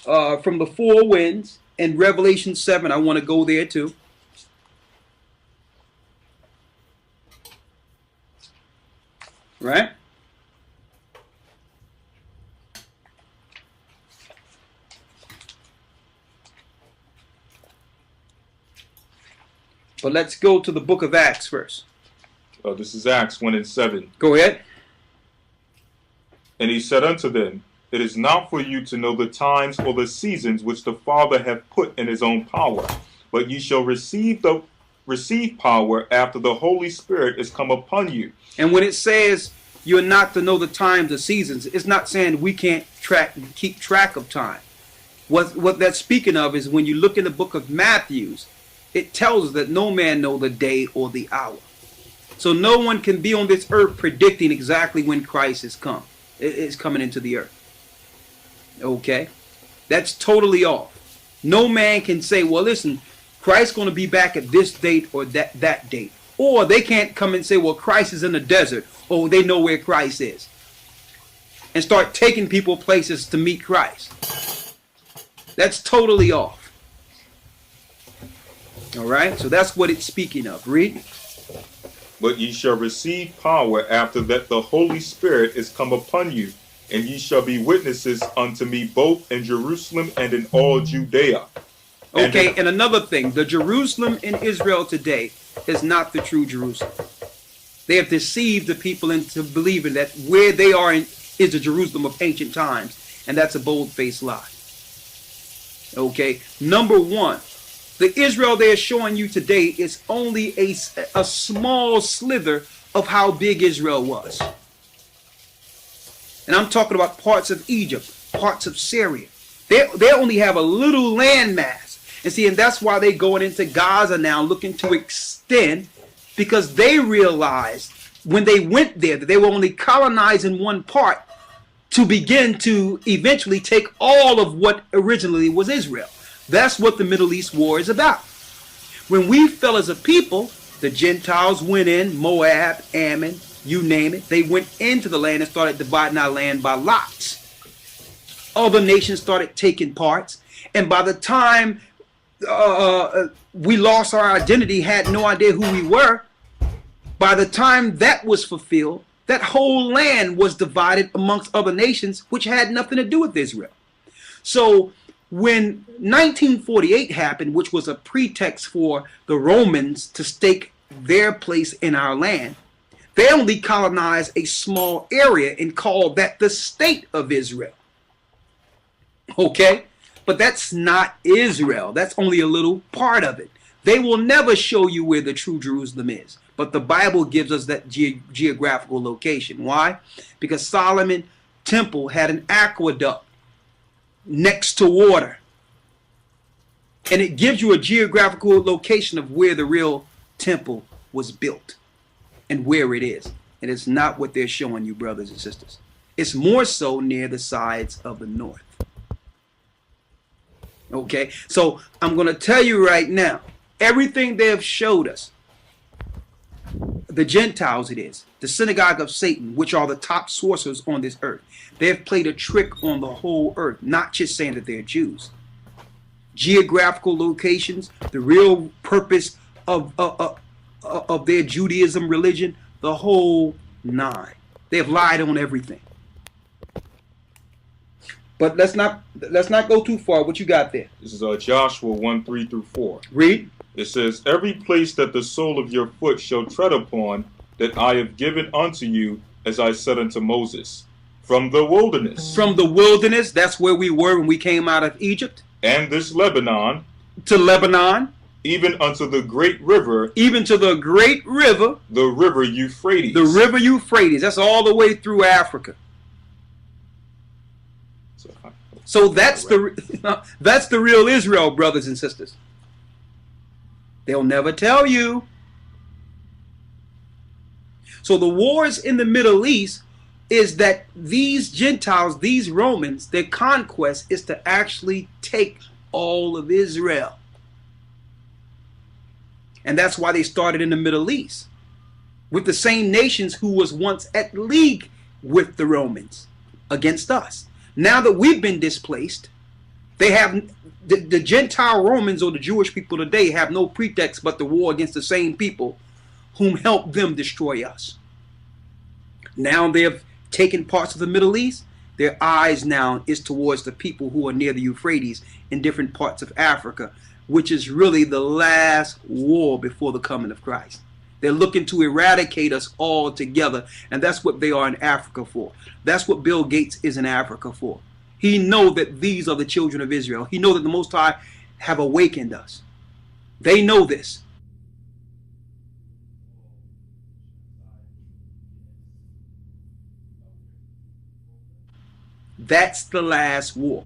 from the four winds in Revelation 7. I want to go there too. Right? But let's go to the book of Acts first. This is Acts 1 and 7. Go ahead. And he said unto them, It is not for you to know the times or the seasons which the Father hath put in his own power, but ye shall receive power after the Holy Spirit is come upon you. And when it says you're not to know the times or seasons, it's not saying we can't keep track of time. What that's speaking of is when you look in the book of Matthew, it tells us that no man know the day or the hour. So no one can be on this earth predicting exactly when Christ is coming into the earth. Okay? That's totally off. No man can say, well, listen, Christ's going to be back at this date or that date. Or they can't come and say, well, Christ is in the desert. Or they know where Christ is. And start taking people places to meet Christ. That's totally off. All right? So that's what it's speaking of. Read. But ye shall receive power after that the Holy Spirit is come upon you, and ye shall be witnesses unto me both in Jerusalem and in all Judea. Okay, and another thing, the Jerusalem in Israel today is not the true Jerusalem. They have deceived the people into believing that where they are is the Jerusalem of ancient times, and that's a bold-faced lie. Okay, number one, the Israel they're showing you today is only a small slither of how big Israel was. And I'm talking about parts of Egypt, parts of Syria. They only have a little land mass. And see, and that's why they're going into Gaza now, looking to extend, because they realized when they went there that they were only colonizing one part to begin to eventually take all of what originally was Israel. That's what the Middle East war is about. When we fell as a people, the Gentiles went in, Moab, Ammon, you name it. They went into the land and started dividing our land by lots. Other nations started taking parts. And by the time we lost our identity, had no idea who we were, by the time that was fulfilled, that whole land was divided amongst other nations, which had nothing to do with Israel. So when 1948 happened, which was a pretext for the Romans to stake their place in our land, they only colonized a small area and called that the state of Israel. Okay? But that's not Israel. That's only a little part of it. They will never show you where the true Jerusalem is. But the Bible gives us that geographical location. Why? Because Solomon's temple had an aqueduct next to water. And it gives you a geographical location of where the real temple was built and where it is. And it's not what they're showing you, brothers and sisters. It's more so near the sides of the north. Okay, so I'm going to tell you right now, everything they have showed us, the Gentiles it is, the synagogue of Satan, which are the top sorcerers on this earth, they have played a trick on the whole earth, not just saying that they're Jews. Geographical locations, the real purpose of their Judaism religion, the whole nine. They have lied on everything. But let's not go too far. What you got there? This is Joshua 1:3-4. Read. It says, every place that the sole of your foot shall tread upon, that I have given unto you, as I said unto Moses, from the wilderness. From the wilderness, that's where we were when we came out of Egypt. And this Lebanon. To Lebanon. Even unto the great river. Even to the great river. The river Euphrates. The river Euphrates. That's all the way through Africa. So that's the real Israel, brothers and sisters. They'll never tell you. So the wars in the Middle East is that these Gentiles, these Romans, their conquest is to actually take all of Israel. And that's why they started in the Middle East with the same nations who was once at league with the Romans against us. Now that we've been displaced, they have the Gentile Romans or the Jewish people today have no pretext but the war against the same people whom helped them destroy us. Now they have taken parts of the Middle East. Their eyes now is towards the people who are near the Euphrates in different parts of Africa, which is really the last war before the coming of Christ. They're looking to eradicate us all together, and that's what they are in Africa for. That's what Bill Gates is in Africa for. He knows that these are the children of Israel. He knows that the Most High have awakened us. They know this. That's the last war.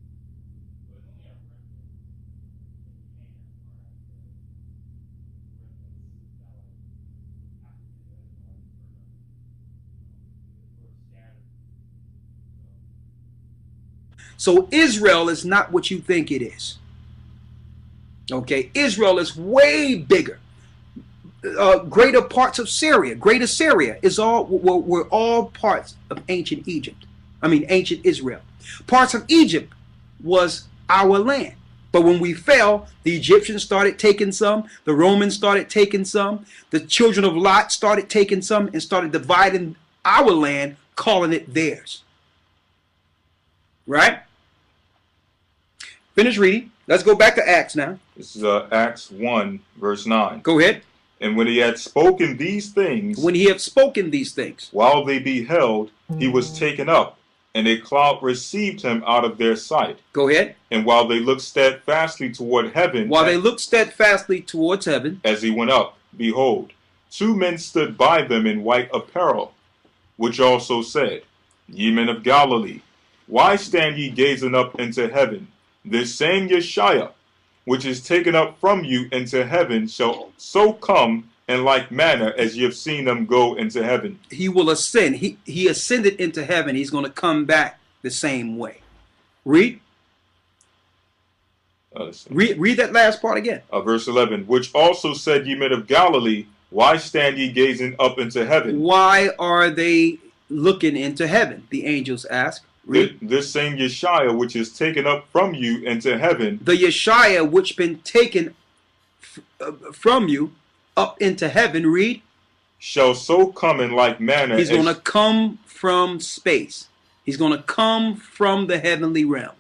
So Israel is not what you think it is. Okay, Israel is way bigger. Greater parts of Syria, Greater Syria is were all parts of ancient Egypt. I mean, ancient Israel. Parts of Egypt was our land. But when we fell, the Egyptians started taking some. The Romans started taking some. The children of Lot started taking some and started dividing our land, calling it theirs. Right? Finish reading. Let's go back to Acts now. This is Acts 1:9. Go ahead. And when he had spoken these things, while they beheld, he was taken up, and a cloud received him out of their sight. Go ahead. And while they looked steadfastly toward heaven, as he went up, behold, 2 men stood by them in white apparel, which also said, Ye men of Galilee, why stand ye gazing up into heaven? This same Yeshua, which is taken up from you into heaven, shall so come in like manner as ye have seen them go into heaven. He will ascend. He ascended into heaven. He's going to come back the same way. Read. Read that last part again. Verse 11, which also said, ye men of Galilee, why stand ye gazing up into heaven? Why are they looking into heaven? The angels ask. This same Yeshua, which is taken up from you into heaven. The Yeshua, which been taken from you up into heaven, read. Shall so come in like manner. He's going to come from space. He's going to come from the heavenly realm.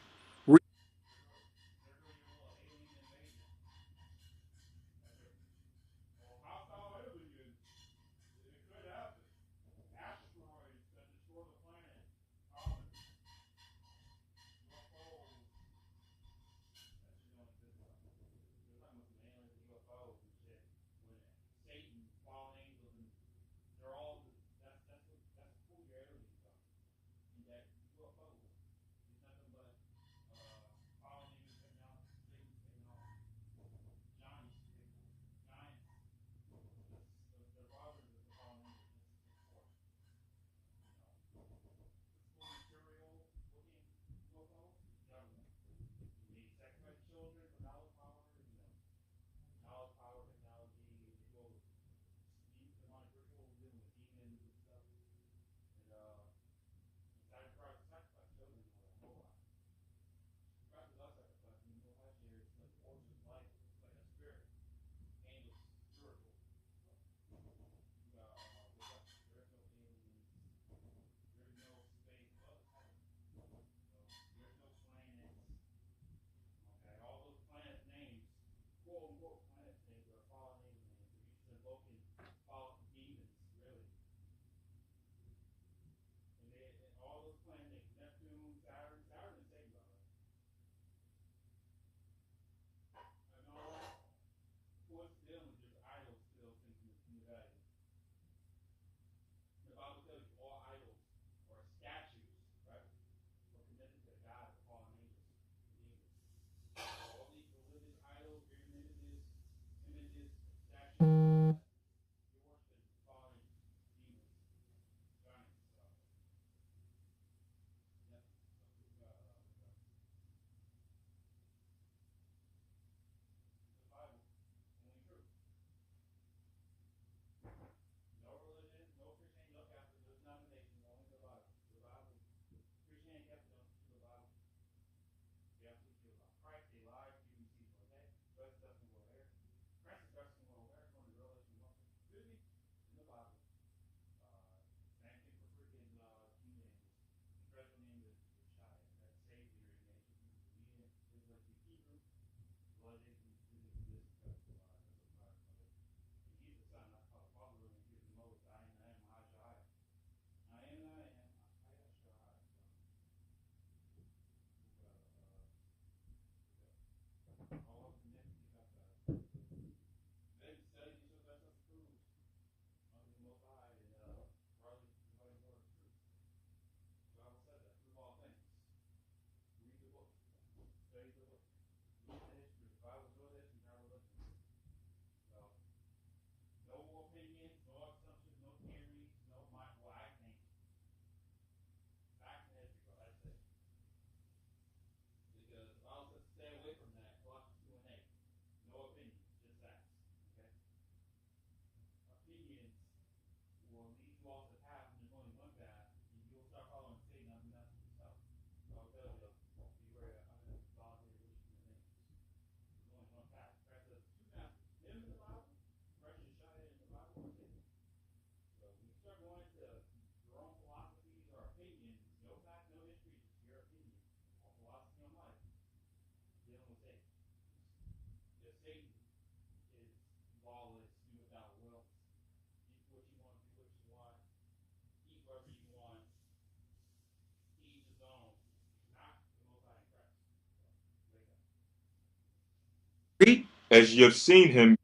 As you have seen him.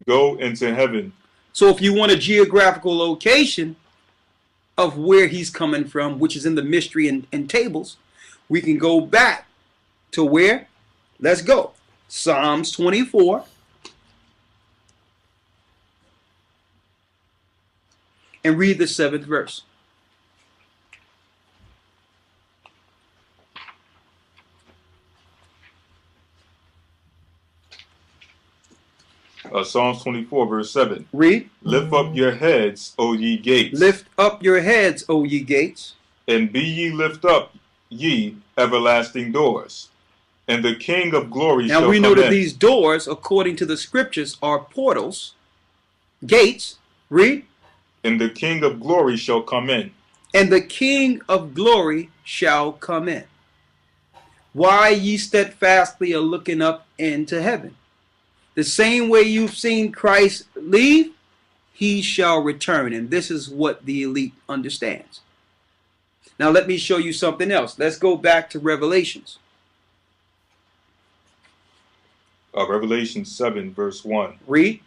Go into heaven. So if you want a geographical location of where he's coming from, which is in the mystery and tables, we can go back to where? Let's go. Psalms 24. And read the 7th verse. Psalms 24, verse 7. Read. Lift up your heads, O ye gates. Lift up your heads, O ye gates. And be ye lift up, ye everlasting doors. And the King of glory shall come in. Now we know that these doors, according to the scriptures, are portals, gates. Read. And the King of glory shall come in. And the King of glory shall come in. Why ye steadfastly are looking up into heaven? The same way you've seen Christ leave, he shall return. And this is what the elite understands. Now let me show you something else. Let's go back to Revelations. Revelation 7, verse 1. Read.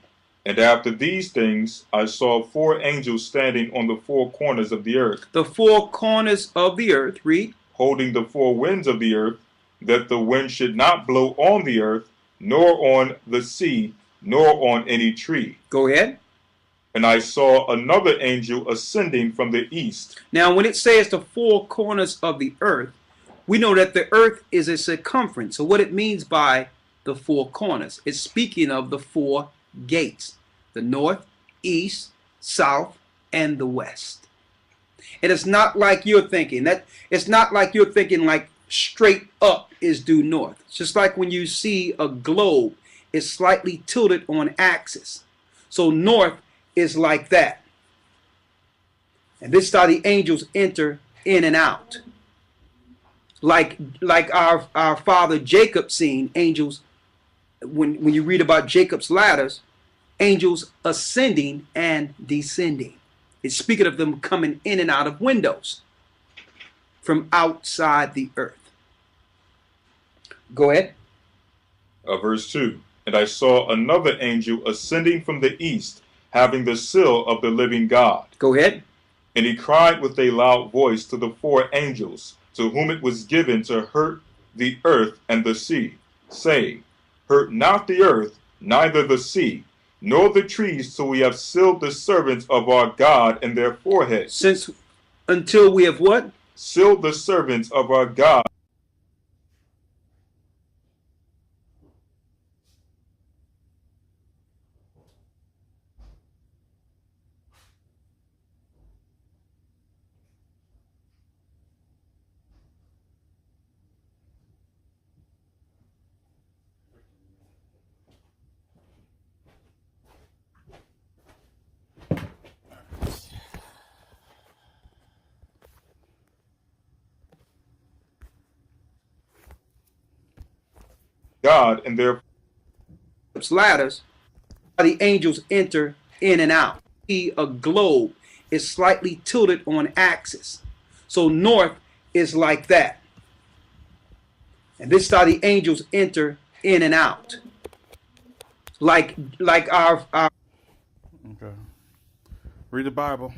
And after these things, I saw 4 angels standing on the 4 corners of the earth. The 4 corners of the earth. Read. Holding the 4 winds of the earth, that the wind should not blow on the earth, nor on the sea, nor on any tree. Go ahead. And I saw another angel ascending from the east. Now, when it says the 4 corners of the earth, we know that the earth is a circumference. So what it means by the 4 corners, it's speaking of the 4 gates: the north, east, south, and the west. And it's not like you're thinking that. It's not like you're thinking like straight up is due north. It's just like when you see a globe, it's slightly tilted on axis. So north is like that. And this is how the angels enter in and out. Like our father Jacob seen angels, when you read about Jacob's ladders, angels ascending and descending. It's speaking of them coming in and out of windows from outside the earth. Go ahead. Verse 2. And I saw another angel ascending from the east, having the seal of the living God. Go ahead. And he cried with a loud voice to the 4 angels, to whom it was given to hurt the earth and the sea, saying, Hurt not the earth, neither the sea, nor the trees, till we have sealed the servants of our God in their foreheads. Until we have what? Sealed the servants of our God. God and their ladders, the angels enter in and out. See, a globe is slightly tilted on axis. So north is like that. And this is how the angels enter in and out. Like our Okay. Read the Bible.